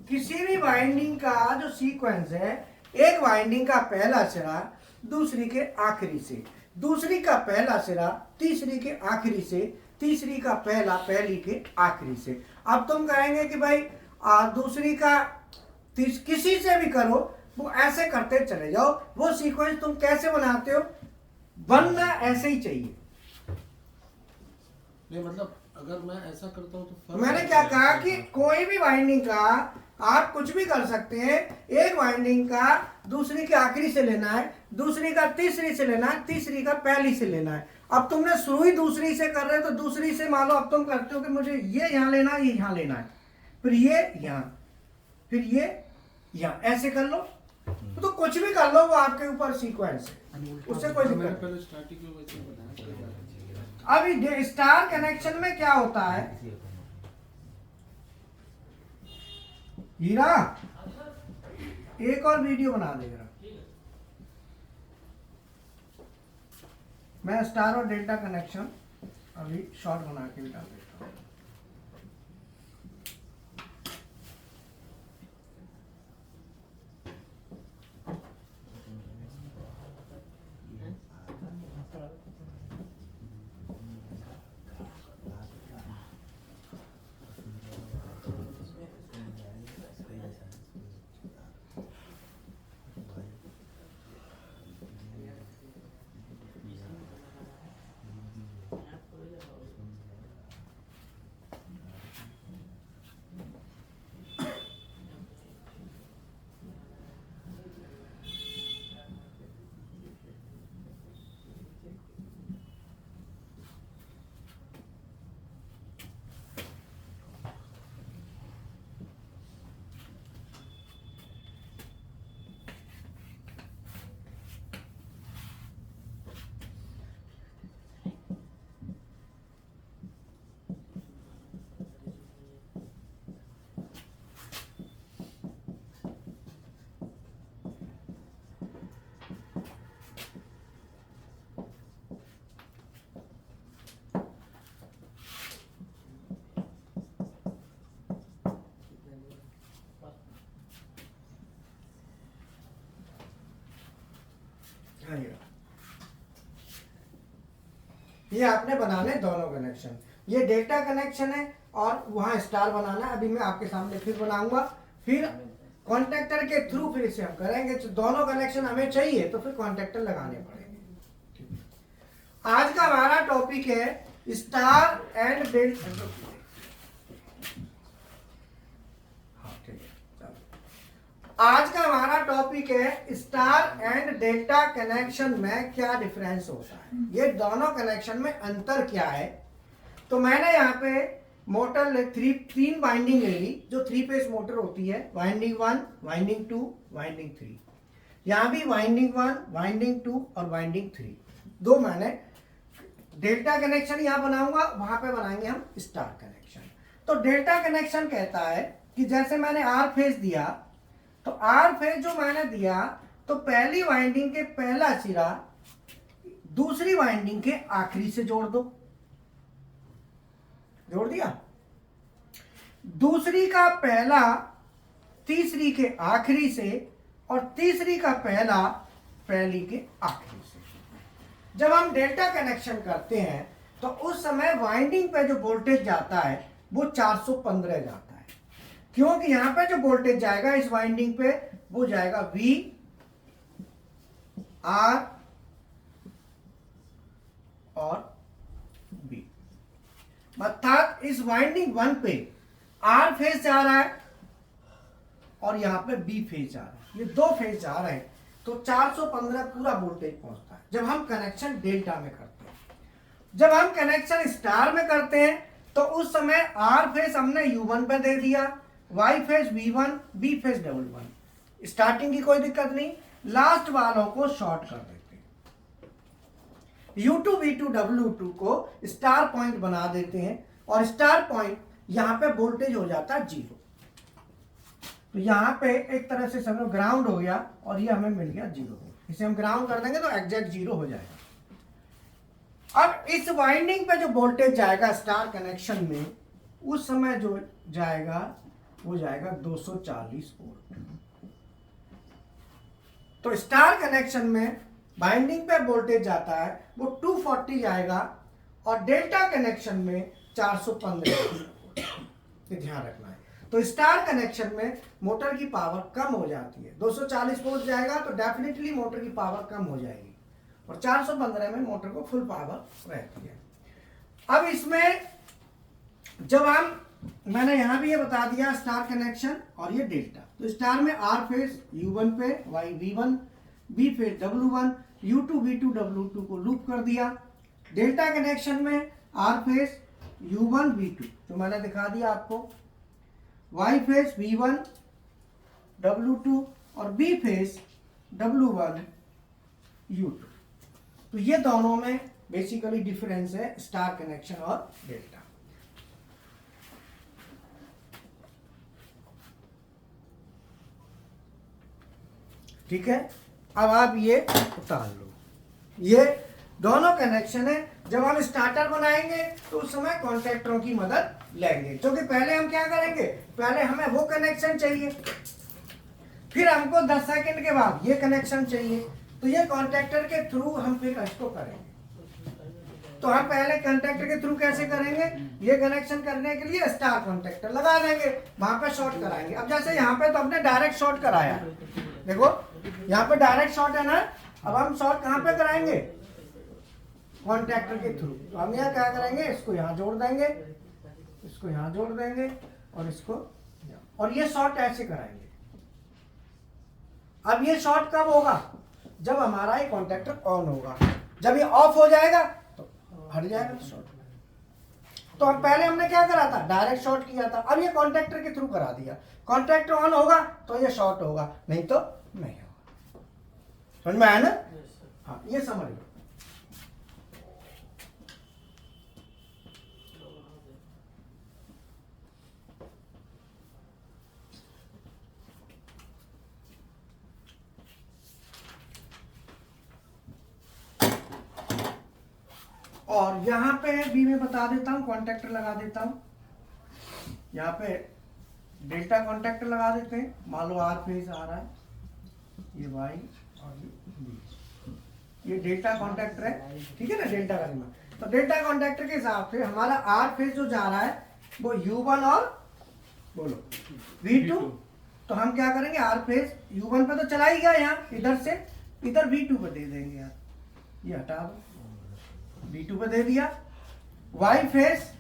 S2: किसी भी वाइंडिंग का जो सीक्वेंस है, एक वाइंडिंग का पहला सिरा दूसरी के आखिरी से, दूसरी का पहला सिरा तीसरी के आखिरी से, तीसरी का पहला पहली के आखिरी से। अब तुम कहेंगे कि भाई दूसरी का किसी से भी करो, वो ऐसे करते चले जाओ। वो सीक्वेंस तुम कैसे बनाते हो, बनना ऐसे ही चाहिए।
S1: नहीं मतलब अगर मैं ऐसा करता हूँ तो फर्क
S2: मैंने क्या कहा कि कोई भी वाइंडिंग का आप कुछ भी कर सकते हैं। एक वाइंडिंग का दूसरी के आखिरी से लेना है, दूसरी का तीसरी से लेना है, तीसरी का पहली से लेना है। अब तुमने शुरू ही दूसरी से कर रहे हो तो दूसरी से मान लो अब तुम करते हो कि मुझे ये यहाँ लेना है, ये यहाँ लेना है, फिर ये यहाँ, फिर ये यहाँ, ऐसे कर लो तो कुछ भी कर लो, वो आपके ऊपर सीक्वेंस है, उससे कोई
S1: मैंने
S2: दिक्कत।
S1: पहले स्टार्टिंग में वैसे बनाया, कोई बात नहीं।
S2: अभी स्टार कनेक्शन में क्या होता है, हीरा एक और वीडियो बना दे जरा। मैं स्टार और डेल्टा कनेक्शन अभी शॉर्ट बना के भी डाल देता हूँ। ये आपने बनाने दोनों कनेक्शन, ये डेल्टा कनेक्शन है और वहां स्टार बनाना है। अभी मैं आपके सामने फिर बनाऊंगा, फिर कॉन्ट्रैक्टर के थ्रू फिर इसे हम करेंगे। तो दोनों कनेक्शन हमें चाहिए तो फिर कॉन्ट्रैक्टर लगाने पड़ेंगे। आज का हमारा टॉपिक है स्टार एंड डेल्टा। आज का हमारा टॉपिक है स्टार एंड डेल्टा कनेक्शन में क्या डिफरेंस होता है, ये दोनों कनेक्शन में अंतर क्या है। तो मैंने यहाँ पे मोटर तीन वाइंडिंग ले ली, जो 3 फेज मोटर होती है, वाइंडिंग 1, वाइंडिंग 2, वाइंडिंग 3। यहाँ भी वाइंडिंग 1, वाइंडिंग 2 और वाइंडिंग 3, दो मैंने डेल्टा कनेक्शन यहाँ बनाऊंगा, वहां पे बनाएंगे हम स्टार कनेक्शन। तो डेल्टा कनेक्शन कहता है कि जैसे मैंने आर फेज दिया, तो आर फेज जो मैंने दिया तो पहली वाइंडिंग के पहला सिरा दूसरी वाइंडिंग के आखिरी से जोड़ दो, जोड़ दिया। दूसरी का पहला तीसरी के आखिरी से और तीसरी का पहला पहली के आखिरी से। जब हम डेल्टा कनेक्शन करते हैं तो उस समय वाइंडिंग पे जो वोल्टेज जाता है वो 415 जाता है, क्योंकि यहां पे जो वोल्टेज जाएगा इस वाइंडिंग पे वो जाएगा V R और B। अर्थात इस वाइंडिंग 1 पे R फेज जा रहा है और यहां पे B फेज जा रहा है, ये दो फेज जा रहे हैं, तो 415 पूरा वोल्टेज पहुंचता है जब हम कनेक्शन डेल्टा में करते हैं। जब हम कनेक्शन स्टार में करते हैं तो उस समय R फेज हमने U1 पे दे दिया, Y phase V1, B phase W1। Starting की कोई दिक्कत नहीं, लास्ट वालों को शॉर्ट कर देते हैं। U2, V2, W2 को स्टार पॉइंट बना देते हैं और स्टार पॉइंट यहां पे वोल्टेज हो जाता है 0। तो यहाँ पे एक तरह से समझो ग्राउंड हो गया और ये हमें मिल गया 0। इसे हम ग्राउंड कर देंगे तो एग्जैक्ट 0 हो जाएगा। अब इस वाइंडिंग पे जो वोल्टेज जाएगा स्टार कनेक्शन में, उस समय जो जाएगा वो जाएगा 240 वोल्ट। तो स्टार कनेक्शन में बाइंडिंग पे वोल्टेज जाता है वो 240 जाएगा और डेल्टा कनेक्शन में 415। ये ध्यान रखना है। तो स्टार कनेक्शन में मोटर की पावर कम हो जाती है। 240 वोल्ट जाएगा तो डेफिनेटली मोटर की पावर कम हो जाएगी और 415 में मोटर को फुल पावर रहती है। अब इसमें जब मैंने यहां भी ये बता दिया स्टार कनेक्शन और ये डेल्टा। तो स्टार में आर फेज U1 पे Y V1, B phase W1, U2 V2 W2 को लूप कर दिया। डेल्टा कनेक्शन में आर फेज U1 V2 जो मैंने दिखा दिया आपको, वाई फेज V1 W2 और बी फेज W1 U2। तो ये दोनों में बेसिकली डिफरेंस है स्टार कनेक्शन और डेल्टा। ठीक है, अब आप ये उतार लो। ये दोनों कनेक्शन है। जब हम स्टार्टर बनाएंगे तो उस समय कॉन्टैक्टरों की मदद लेंगे, क्योंकि पहले हम क्या करेंगे, पहले हमें वो कनेक्शन चाहिए, फिर हमको 10 सेकंड के बाद ये कनेक्शन चाहिए। तो ये कॉन्टैक्टर के थ्रू हम फिर इसको करेंगे। तो हम पहले कॉन्टैक्टर के थ्रू कैसे करेंगे, ये कनेक्शन करने के लिए स्टार कॉन्टैक्टर लगा देंगे, वहां पे शॉर्ट कराएंगे। अब जैसे यहाँ पे तो हमने डायरेक्ट शॉर्ट कराया, देखो यहाँ पे डायरेक्ट शॉर्ट है ना। अब हम शॉर्ट कहाँ पे कराएंगे, कॉन्टैक्टर के थ्रू। तो हम यहाँ क्या करेंगे, इसको यहाँ जोड़ देंगे, इसको यहाँ जोड़ देंगे और इसको, और ये शॉर्ट ऐसे कराएंगे। अब ये शॉर्ट कब होगा, जब हमारा ये कॉन्टैक्टर ऑन होगा। जब ये ऑफ हो जाएगा तो हट जाएगा शॉर्ट। तो अब पहले हमने क्या करा था, डायरेक्ट शॉर्ट किया था। अब ये कॉन्टैक्टर के थ्रू करा दिया। कॉन्टैक्टर ऑन होगा तो ये शॉर्ट होगा, नहीं तो नहीं होगा। समझ में आया ना? हाँ, ये समझ लो। और यहाँ पे भी मैं बता देता हूँ, कॉन्टैक्टर लगा देता हूँ। यहाँ पे डेल्टा कॉन्टैक्टर लगा देते हैं। मान लो आर फेज आ रहा है, ये वाई और ये बी, ये डेल्टा कॉन्टैक्टर है, ठीक है ना, डेल्टा का नियम। तो डेल्टा कॉन्टैक्टर के हिसाब से हमारा आर फेज जो जा रहा है वो U1 और बोलो V2। तो हम क्या करेंगे, आर फेज U1 पे तो चला ही गया, यहाँ इधर से इधर V2 पे दे देंगे यार, ये हटा दो, V2 पे दे दिया। वाई फेस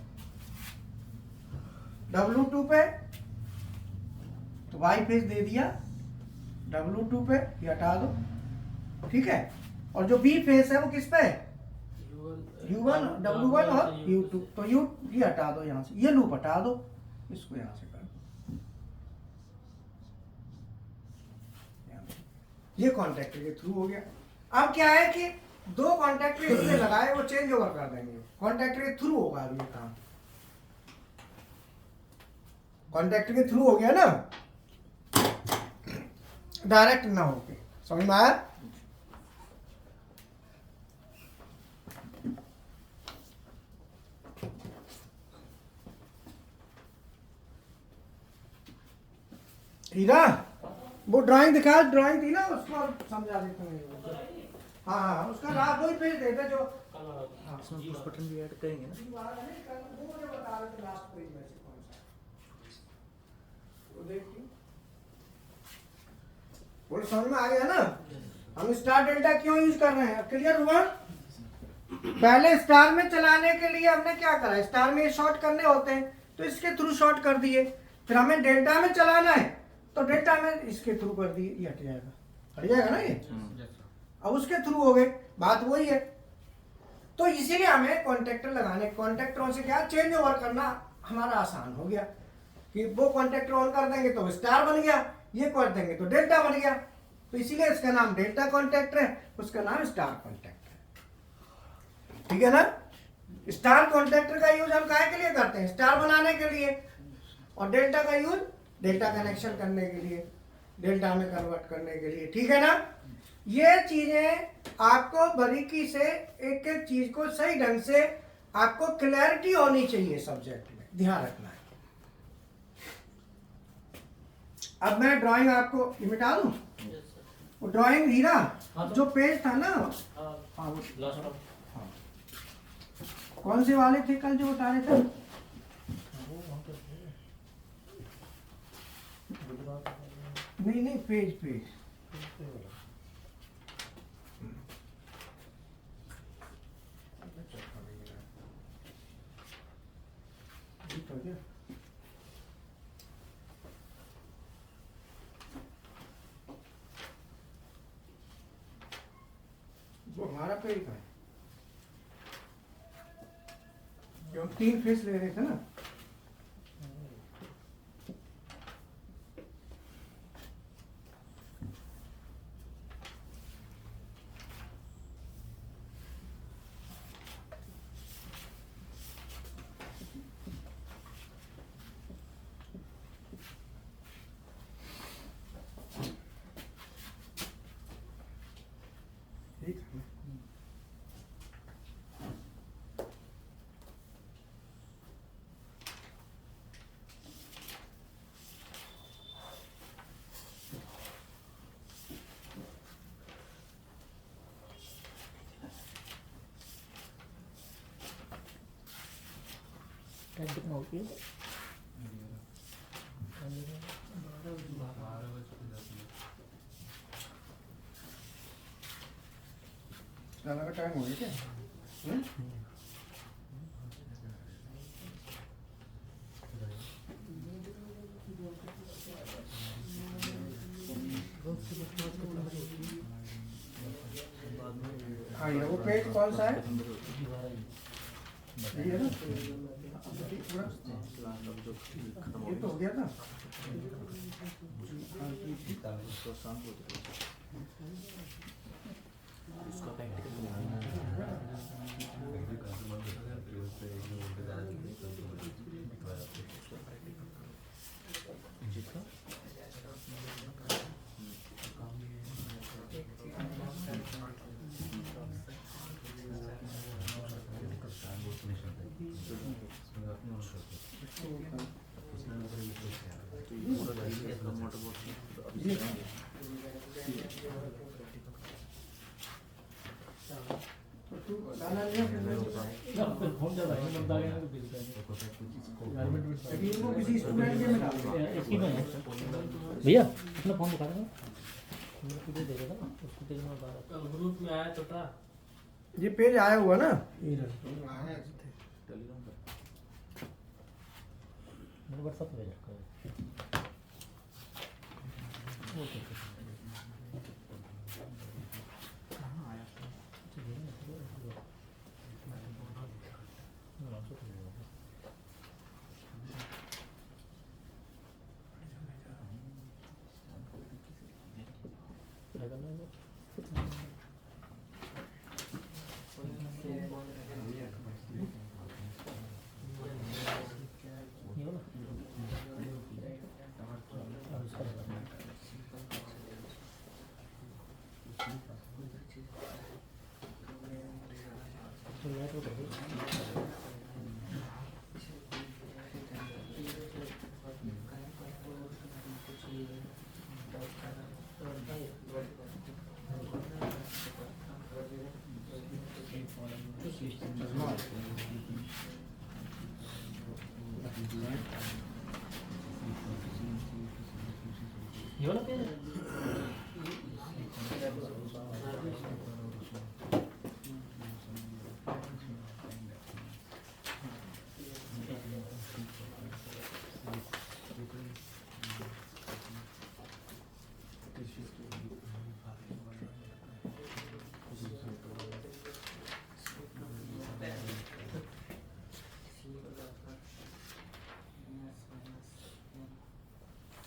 S2: W2 पे, तो वाई फेस दे दिया W2 पे, ये हटा दो, ठीक है। और जो बी फेस है वो किस पे, U1 W1 और U2। तो ये हटा दो यहाँ से, ये लूप हटा दो, इसको यहाँ से कर दो। ये कॉन्टैक्टर के थ्रू हो गया। अब क्या है कि दो कॉन्टैक्टर इससे लगाए, वो चेंज ओवर कर देंगे, कॉन्टैक्टर के थ्रू होगा अभी ये काम। कॉन्टैक्टर के थ्रू हो गया ना, डायरेक्ट ना होके। समझ में आया? हीरा, वो ड्राइंग दिखा, ड्राइंग थी ना, उसको समझा देता हूँ। हाँ, उसका लाभ वही भेज देते जो
S7: इसमें पुश बटन भी ऐड करेंगे ना।
S2: वो मुझे बता रहे थे लास्ट पेज में से कौन सा, वो देखिए, वो समझ में आ गया ना। हम स्टार डेल्टा क्यों यूज कर रहे हैं, क्लियर हुआ? पहले स्टार में चलाने के लिए हमने क्या करा, स्टार में शॉर्ट करने होते हैं तो इसके थ्रू शॉर्ट कर दिए। फिर हमें डेल्टा में चलाना है तो डेल्टा में इसके थ्रू कर दिए, ये हट जाएगा, हट जाएगा ना ये। अब उसके थ्रू हो गए, बात वही है। तो इसीलिए हमें कॉन्टैक्टर लगाने, कॉन्टैक्टरों से क्या चेंज ओवर करना हमारा आसान हो गया कि वो कॉन्टैक्टर ऑन कर देंगे तो स्टार बन गया, ये कर देंगे तो डेल्टा बन गया। तो इसीलिए इसका नाम डेल्टा कॉन्टैक्टर है, उसका नाम स्टार कॉन्टैक्टर है, ठीक है ना। स्टार कॉन्टैक्टर का यूज हम काहे के लिए करते हैं, स्टार बनाने के लिए, और डेल्टा का यूज डेल्टा कनेक्शन करने के लिए, डेल्टा में कन्वर्ट करने के लिए, ठीक है ना। ये चीजें आपको बारीकी से एक एक चीज को सही ढंग से आपको क्लैरिटी होनी चाहिए सब्जेक्ट में, ध्यान रखना है। अब मैं ड्राइंग आपको ये मिटा दूं, वो ड्राइंग हीरा जो पेज था ना, हाँ वो हाँ कौन से वाले थे कल जो बता रहे थे? नहीं नहीं पेज पेज वो हमारा पेज का है, जो हम 3 फेस ले रहे थे ना। ठीक है।
S3: टाइम कितना हो गया?
S2: खाना का टाइम हो गया क्या? हाँ ये वो पेज कौन सा है? ये है ना? पूरा ये तो हो गया था।
S3: उसका प्रैक्टिकल जितना फोन कर रहा है बंदा गया तो बिल
S2: इनको किसी स्टूडेंट के में डाल दो।
S3: इसी में है भैया अपना फोन दिखा देना, मेरे को दे देगा ना उसको तेज में बाहर
S7: ग्रुप में आया तो था।
S2: ये पेज आया हुआ ना,
S3: मेरे व्हाट्सएप पे भेज रखा है। ओके ये वाला पेज है?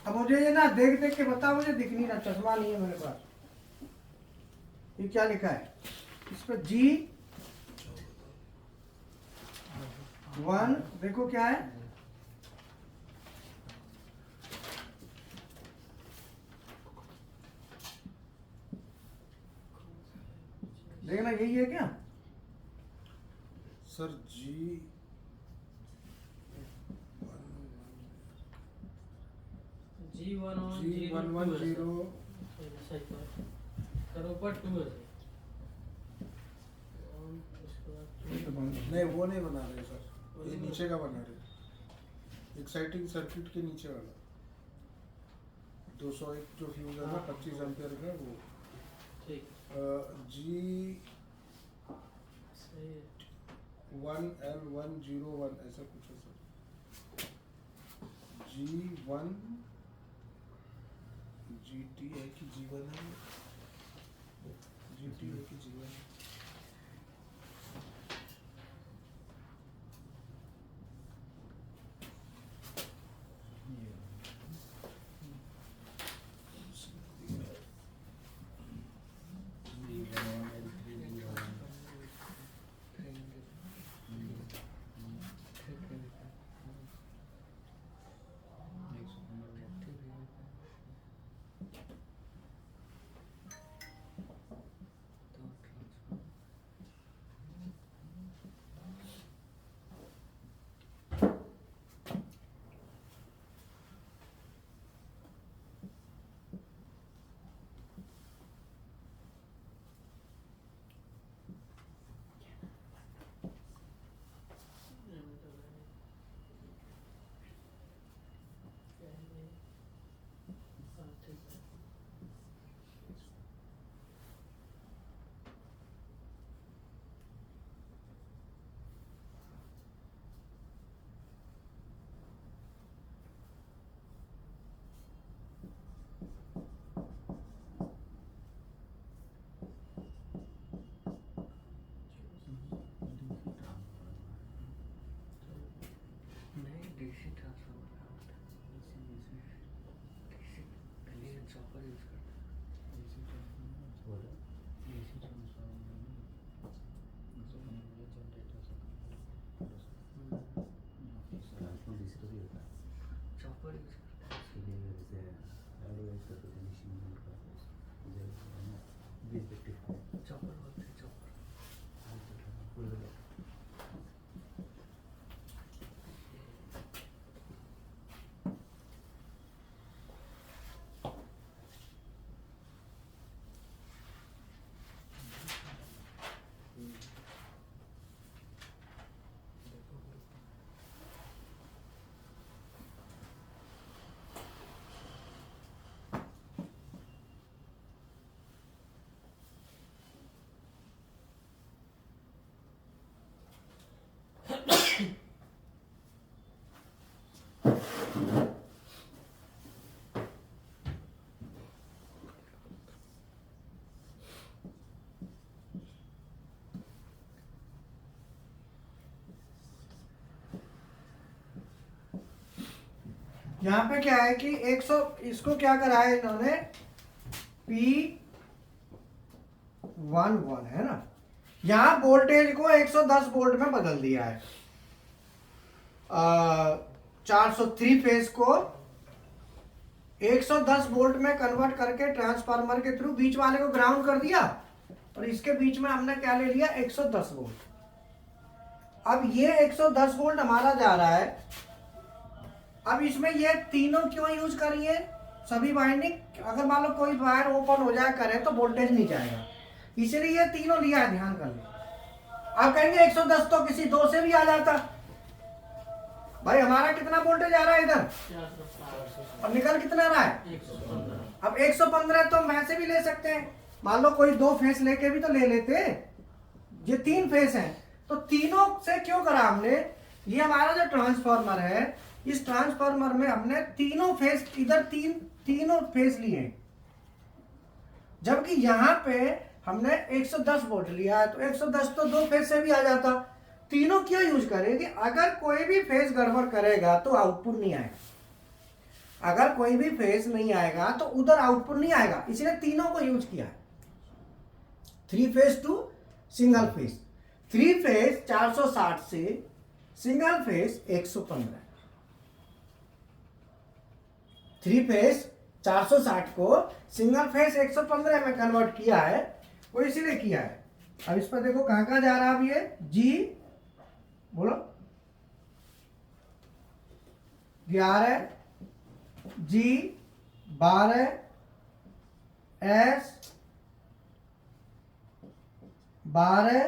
S2: अब मुझे ये ना देख देख के बताओ, मुझे दिख नहीं रहा, चश्मा नहीं है मेरे पास। ये क्या लिखा है इस पर? G1 देखो क्या है, देखना यही है क्या?
S1: सर G G110
S5: सर ऊपर 2 है
S1: नहीं, वो नहीं बना रहे सर, ये नीचे का बना रहे, एक्साइटिंग सर्किट के नीचे वाला 201 जो फ्यूज है ना 25 एम्पियर का वो।
S5: ठीक
S1: G1L101 ऐसा कुछ है सर। G1 GT है कि G1 है, GT है कि G1 है?
S5: डीसी ट्रांसफार्मर का होता है, डीसी पहले चॉपर यूज करते हैं। चॉपर यूज करते हैं, चॉपर बोलते हैं चॉपर।
S2: यहाँ पे क्या है कि 100 इसको क्या करा है इन्होंने P11 है ना, यहाँ वोल्टेज को 110 वोल्ट में बदल दिया है। 403 फेज को 110 वोल्ट में कन्वर्ट करके ट्रांसफार्मर के थ्रू बीच वाले को ग्राउंड कर दिया और इसके बीच में हमने क्या ले लिया 110 वोल्ट। अब ये 110 वोल्ट हमारा जा रहा है। अब इसमें ये तीनों क्यों यूज करिए सभी वाइंडिंग, अगर मान लो कोई वायर ओपन हो जाए करे तो वोल्टेज नहीं जाएगा, इसलिए ये तीनों लिया है, ध्यान कर लो। आप कहेंगे 110 तो किसी 2 से भी आ जाता, भाई हमारा कितना वोल्टेज आ रहा है इधर और निकल कितना रहा है
S5: 115।
S2: अब 115 तो हम वैसे भी ले सकते हैं, मान लो कोई 2 फेस लेके भी तो ले लेते, ये 3 फेस हैं तो तीनों से क्यों करा हमने। ये हमारा जो ट्रांसफार्मर है, इस ट्रांसफार्मर में हमने तीनों फेस इधर तीनों फेस लिए, जबकि यहाँ पे हमने 110 वोल्ट लिया है तो 110 तो 2 फेस से भी आ जाता। तीनों क्यों यूज करें कि अगर कोई भी फेस गड़बड़ करेगा तो आउटपुट नहीं आएगा, अगर कोई भी फेस नहीं आएगा तो उधर आउटपुट नहीं आएगा, इसलिए तीनों को यूज किया है। 3 phase to single phase, 3 phase 460 से सिंगल फेस 115, 3 फेस 460 को सिंगल फेस 115 में कन्वर्ट किया है, वो इसीलिए किया है। अब इस पर देखो कहाँ कहाँ जा रहा है अब ये जी, बोलो 11 जी 12 एस 12,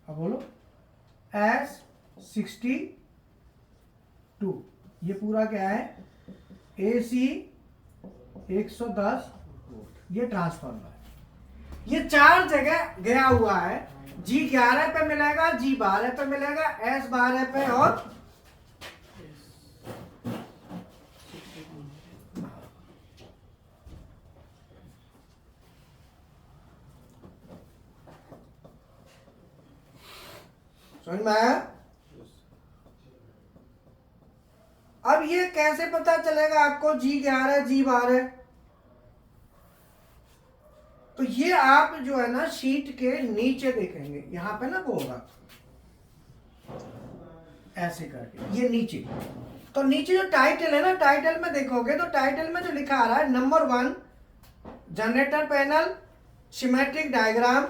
S2: अब बोलो एस 62, ये पूरा क्या है AC 110, ये ट्रांसफार्मर है। ये 4 जगह गया हुआ है, G11 पे मिलेगा, G12 पे मिलेगा, S12 पे और समझ में आया? अब ये कैसे पता चलेगा आपको G11 G12? तो ये आप जो है ना शीट के नीचे देखेंगे, यहां पे ना वो होगा ऐसे करके, ये नीचे। तो नीचे जो टाइटल है ना, टाइटल में देखोगे तो टाइटल में जो लिखा आ रहा है number 1 generator panel symmetric diagram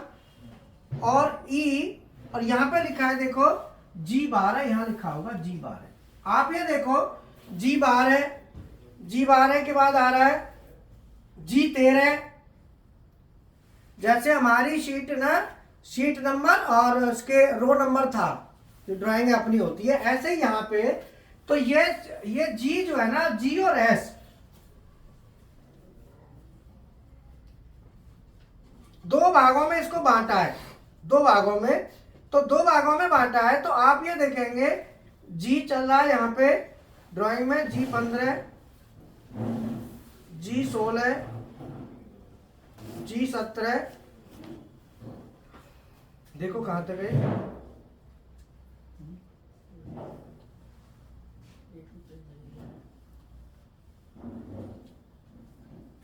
S2: और E, और यहां पे लिखा है देखो G12, यहां लिखा होगा G12। आप ये देखो G12, G12 के बाद आ रहा है G13, जैसे हमारी शीट ना शीट नंबर और उसके रो नंबर था, जो ड्राइंग अपनी होती है, ऐसे ही यहाँ पे तो ये जी जो है ना, जी और एस दो भागों में इसको बांटा है, 2 भागों में, तो 2 भागों में बांटा है। तो आप ये देखेंगे जी चल रहा है यहाँ पे ड्राइंग में G15 G16 G17, देखो कहां तक है,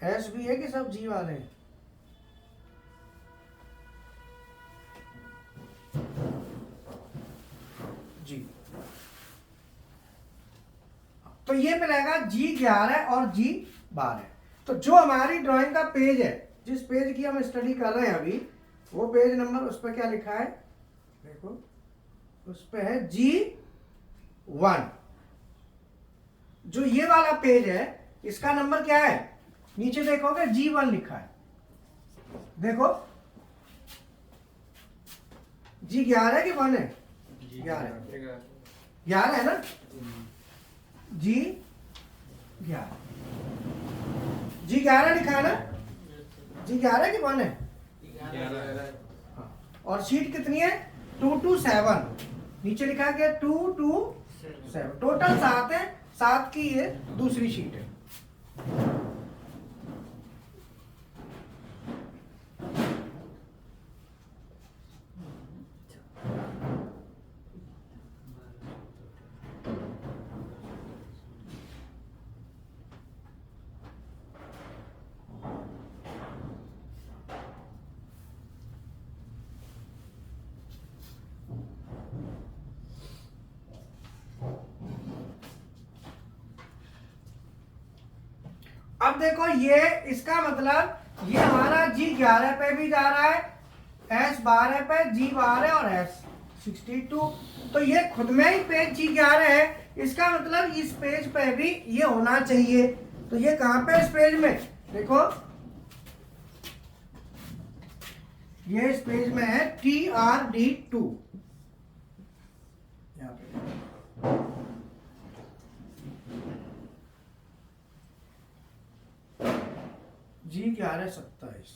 S2: एस भी है कि सब जी वाले हैं? जी, तो ये मिलेगा G11 और G12। तो जो हमारी ड्राइंग का पेज है, जिस पेज की हम स्टडी कर रहे हैं अभी, वो पेज नंबर, उस पर क्या लिखा है देखो, उस पे है G1। जो ये वाला पेज है इसका नंबर क्या है, नीचे देखोगे G1 लिखा है, देखो G11 की 1 है, 11 है ना, G11 लिखा है ना, G11 की 1 है, और शीट कितनी है 2 to 7, नीचे लिखा गया 2 to 7, टोटल 7 है, 7 की ये दूसरी शीट है। अब देखो ये इसका मतलब ये हमारा G11 पे भी जा रहा है, S12 पे, G12 और S62, तो ये खुद में ही पेज G11 है, इसका मतलब इस पेज पे भी ये होना चाहिए। तो ये कहां पे, इस पेज में देखो, ये इस पेज में है TRD2, यहाँ पे G1127,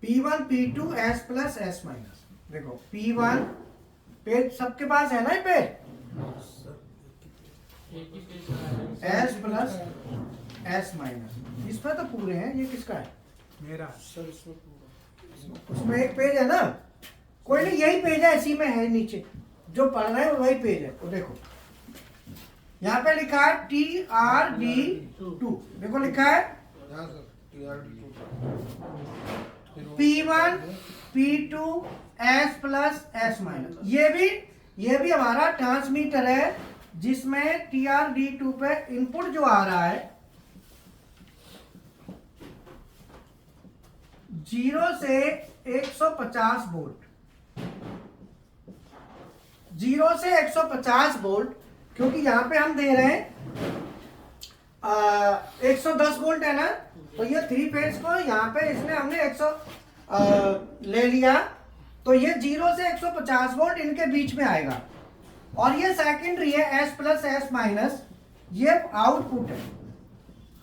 S2: P1 P2 S plus S minus, देखो P1 पेज सबके पास है ना, ये page S plus S minus, इस पर तो पूरे हैं, ये किसका है
S1: मेरा सर, इसमें पूरा
S2: उसमें एक पेज है ना, कोई नहीं यही पेज है, इसी में है, नीचे जो पढ़ रहे हैं वही पेज है, वो देखो यहाँ पे लिखा है TRD2, देखो लिखा है
S1: हाँ sir, TRD2
S2: P1 P2 S plus S minus, ये भी हमारा ट्रांसमीटर है, जिसमें TRD2 पे इनपुट जो आ रहा है 0 से 150 वोल्ट, 0 से 150 वोल्ट, क्योंकि यहां पे हम दे रहे हैं 110 वोल्ट है ना, तो ये 3 फेज को यहाँ पे इसमें हमने 100 ले लिया, तो ये 0 से 150 वोल्ट इनके बीच में आएगा। और ये सेकेंडरी है S प्लस S माइनस, ये आउटपुट है,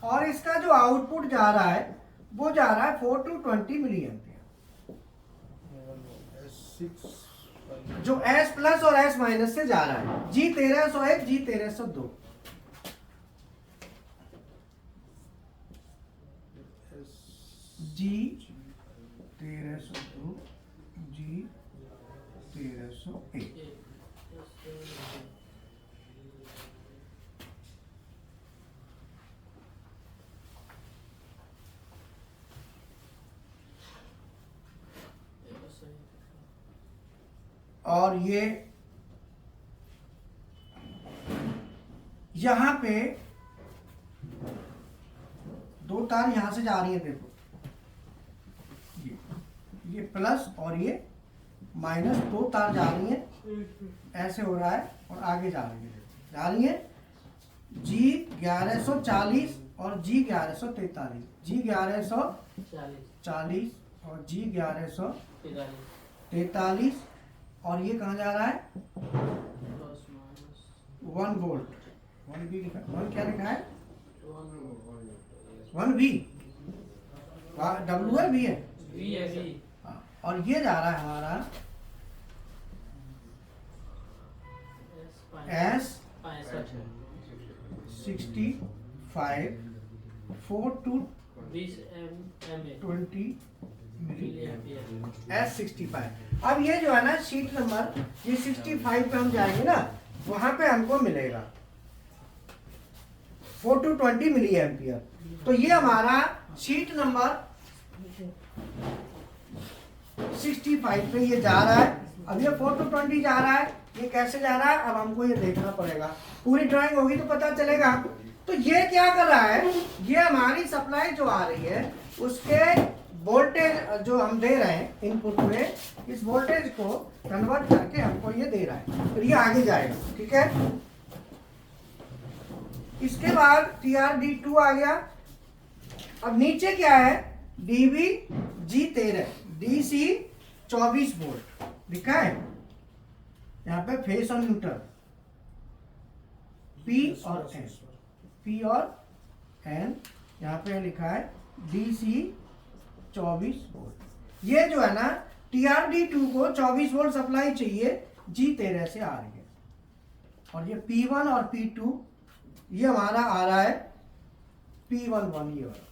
S2: और इसका जो आउटपुट जा रहा है वो जा रहा है 4 to 20 मिली एम्पियर। जो S प्लस और S माइनस से जा रहा है, G1301 G1302। G1302 G1301। और ये यहां पे 2 तार यहां से जा रही है, देखो ये प्लस और ये माइनस, 2 तार जा रही है, ऐसे हो रहा है, और आगे जा रही है G1140 और G1143, G1140 और G1143, और ये कहाँ जा रहा है 1 वोल्ट, 1 भी लिखा, 1 क्या लिखा है 1 V, W है V है, और ये जा रहा है हमारा S65 4 to 20 S65। अब ये जो है ना शीट नंबर, ये 65 पे हम जाएंगे ना, वहां पे हमको मिलेगा 4 to 20 मिली एम्पियर। तो ये हमारा शीट नंबर 65 पे ये जा रहा है। अब ये 4 to 20 जा रहा है, ये कैसे जा रहा है अब हमको ये देखना पड़ेगा, पूरी ड्राइंग होगी तो पता चलेगा। तो ये क्या कर रहा है, ये हमारी सप्लाई जो आ रही है उसके वोल्टेज जो हम दे रहे हैं इनपुट में, इस वोल्टेज को कन्वर्ट करके हमको ये दे रहा है, फिर ये आगे जाएगा, ठीक है। इसके बाद TRD2 आ गया। अब नीचे क्या है, DB G13 DC 24 वोल्ट लिखा है यहाँ पे, फेस और न्यूट्रल P और N, यहाँ पे लिखा है DC 24 वोल्ट। ये जो है ना TRD2 को 24 वोल्ट सप्लाई चाहिए, G13 से आ रही है, और ये P1 और P2 ये हमारा आ रहा है P11, ये वाला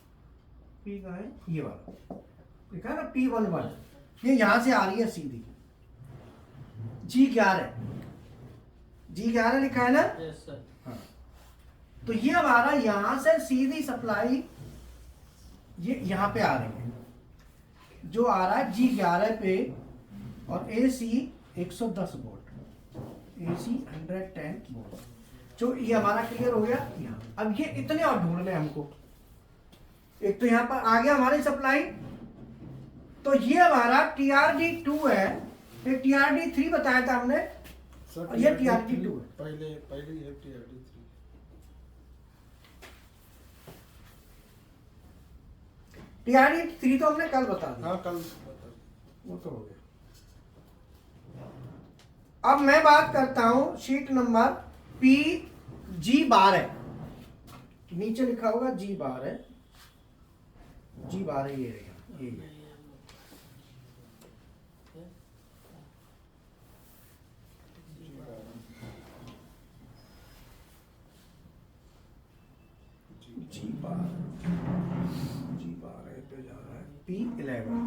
S2: P का है, ये वाला लिखा है ना P11, ये यहां से आ रही है सीधी। G11 लिखा है ना, हाँ। तो ये हमारा यहां से सीधी सप्लाई ये यहां पे आ रही है, जो आ रहा है G11 पे, और AC 110 वोल्ट, AC 110 वोल्ट। जो ये हमारा क्लियर हो गया यहाँ। अब ये इतने और ढूंढने हमको, एक तो यहाँ पर आ गया हमारी सप्लाई, तो ये हमारा TRD2 है, एक TRD3 बताया था हमने, और ये TRD2 है।
S1: पहले ये TRD3,
S2: TRD3 तो हमने कल बता दिया,
S1: हाँ कल
S2: वो तो हो गया। अब मैं बात करता हूं शीट नंबर G12, नीचे लिखा होगा G12 है, G12 ये रहेगा, ये G12 पे जा रहा है P11।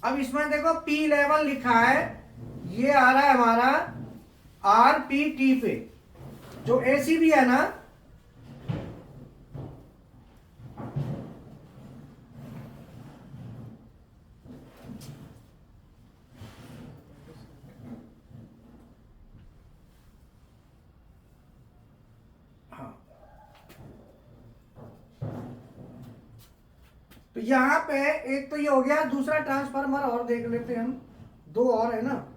S2: अब इसमें देखो P11 लिखा है, ये आ रहा है हमारा RPT पे, जो ACB है ना, हाँ, तो यहाँ पे एक तो ये हो गया, दूसरा ट्रांसफार्मर और देख लेते हैं हम, दो और है ना।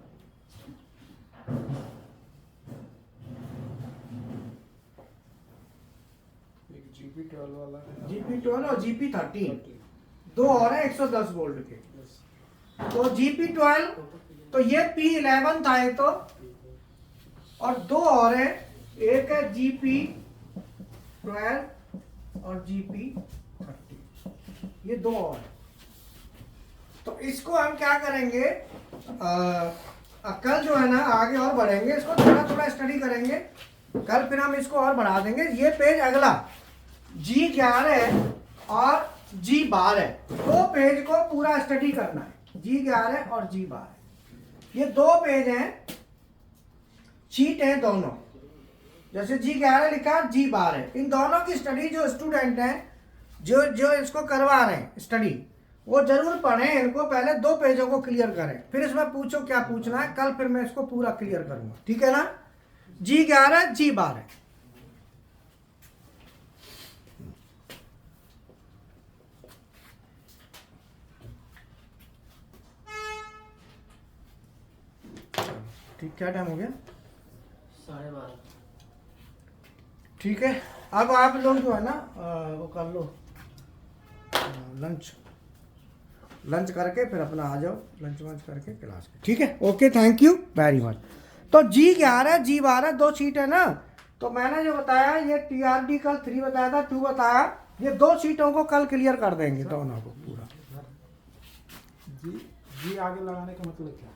S1: एक GP12 वाला है,
S2: GP12 और GP13, दो और है 110 वोल्ट के। तो GP12, तो ये P11 था ये तो, और दो और है, एक है GP12 और GP13, ये दो और है। तो इसको हम क्या करेंगे, कल जो है ना आगे और बढ़ेंगे, इसको थोड़ा थोड़ा स्टडी करेंगे, कल फिर हम इसको और बढ़ा देंगे। ये पेज अगला G11 और G12, दो पेज को पूरा स्टडी करना है, G11 और G12, ये दो पेज हैं, शीट है दोनों, जैसे G11 लिखा, G12, इन दोनों की स्टडी जो स्टूडेंट हैं, जो इसको करवा रहे हैं स्टडी, वो जरूर पढ़ें, इनको पहले दो पेजों को क्लियर करें, फिर इसमें पूछो क्या पूछना है, कल फिर मैं इसको पूरा क्लियर करूंगा, ठीक है ना। G11 G12, ठीक, क्या टाइम हो गया,
S7: 12:30।
S2: ठीक है। अब आप लोग जो है ना वो कर लो, लंच करके फिर अपना आ जाओ, लंच वंच करके क्लास में, ठीक है। Okay, thank you very much. तो G11 G12 दो सीट है ना, तो मैंने जो बताया ये TRD कल 3 बताया था, 2 बताया, ये दो सीटों को कल क्लियर कर देंगे दोनों को पूरा।
S1: जी आगे लगाने का मतलब क्या?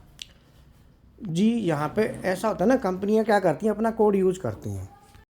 S2: जी यहाँ पे ऐसा होता है ना, कंपनियाँ क्या करती हैं, अपना कोड यूज करती हैं,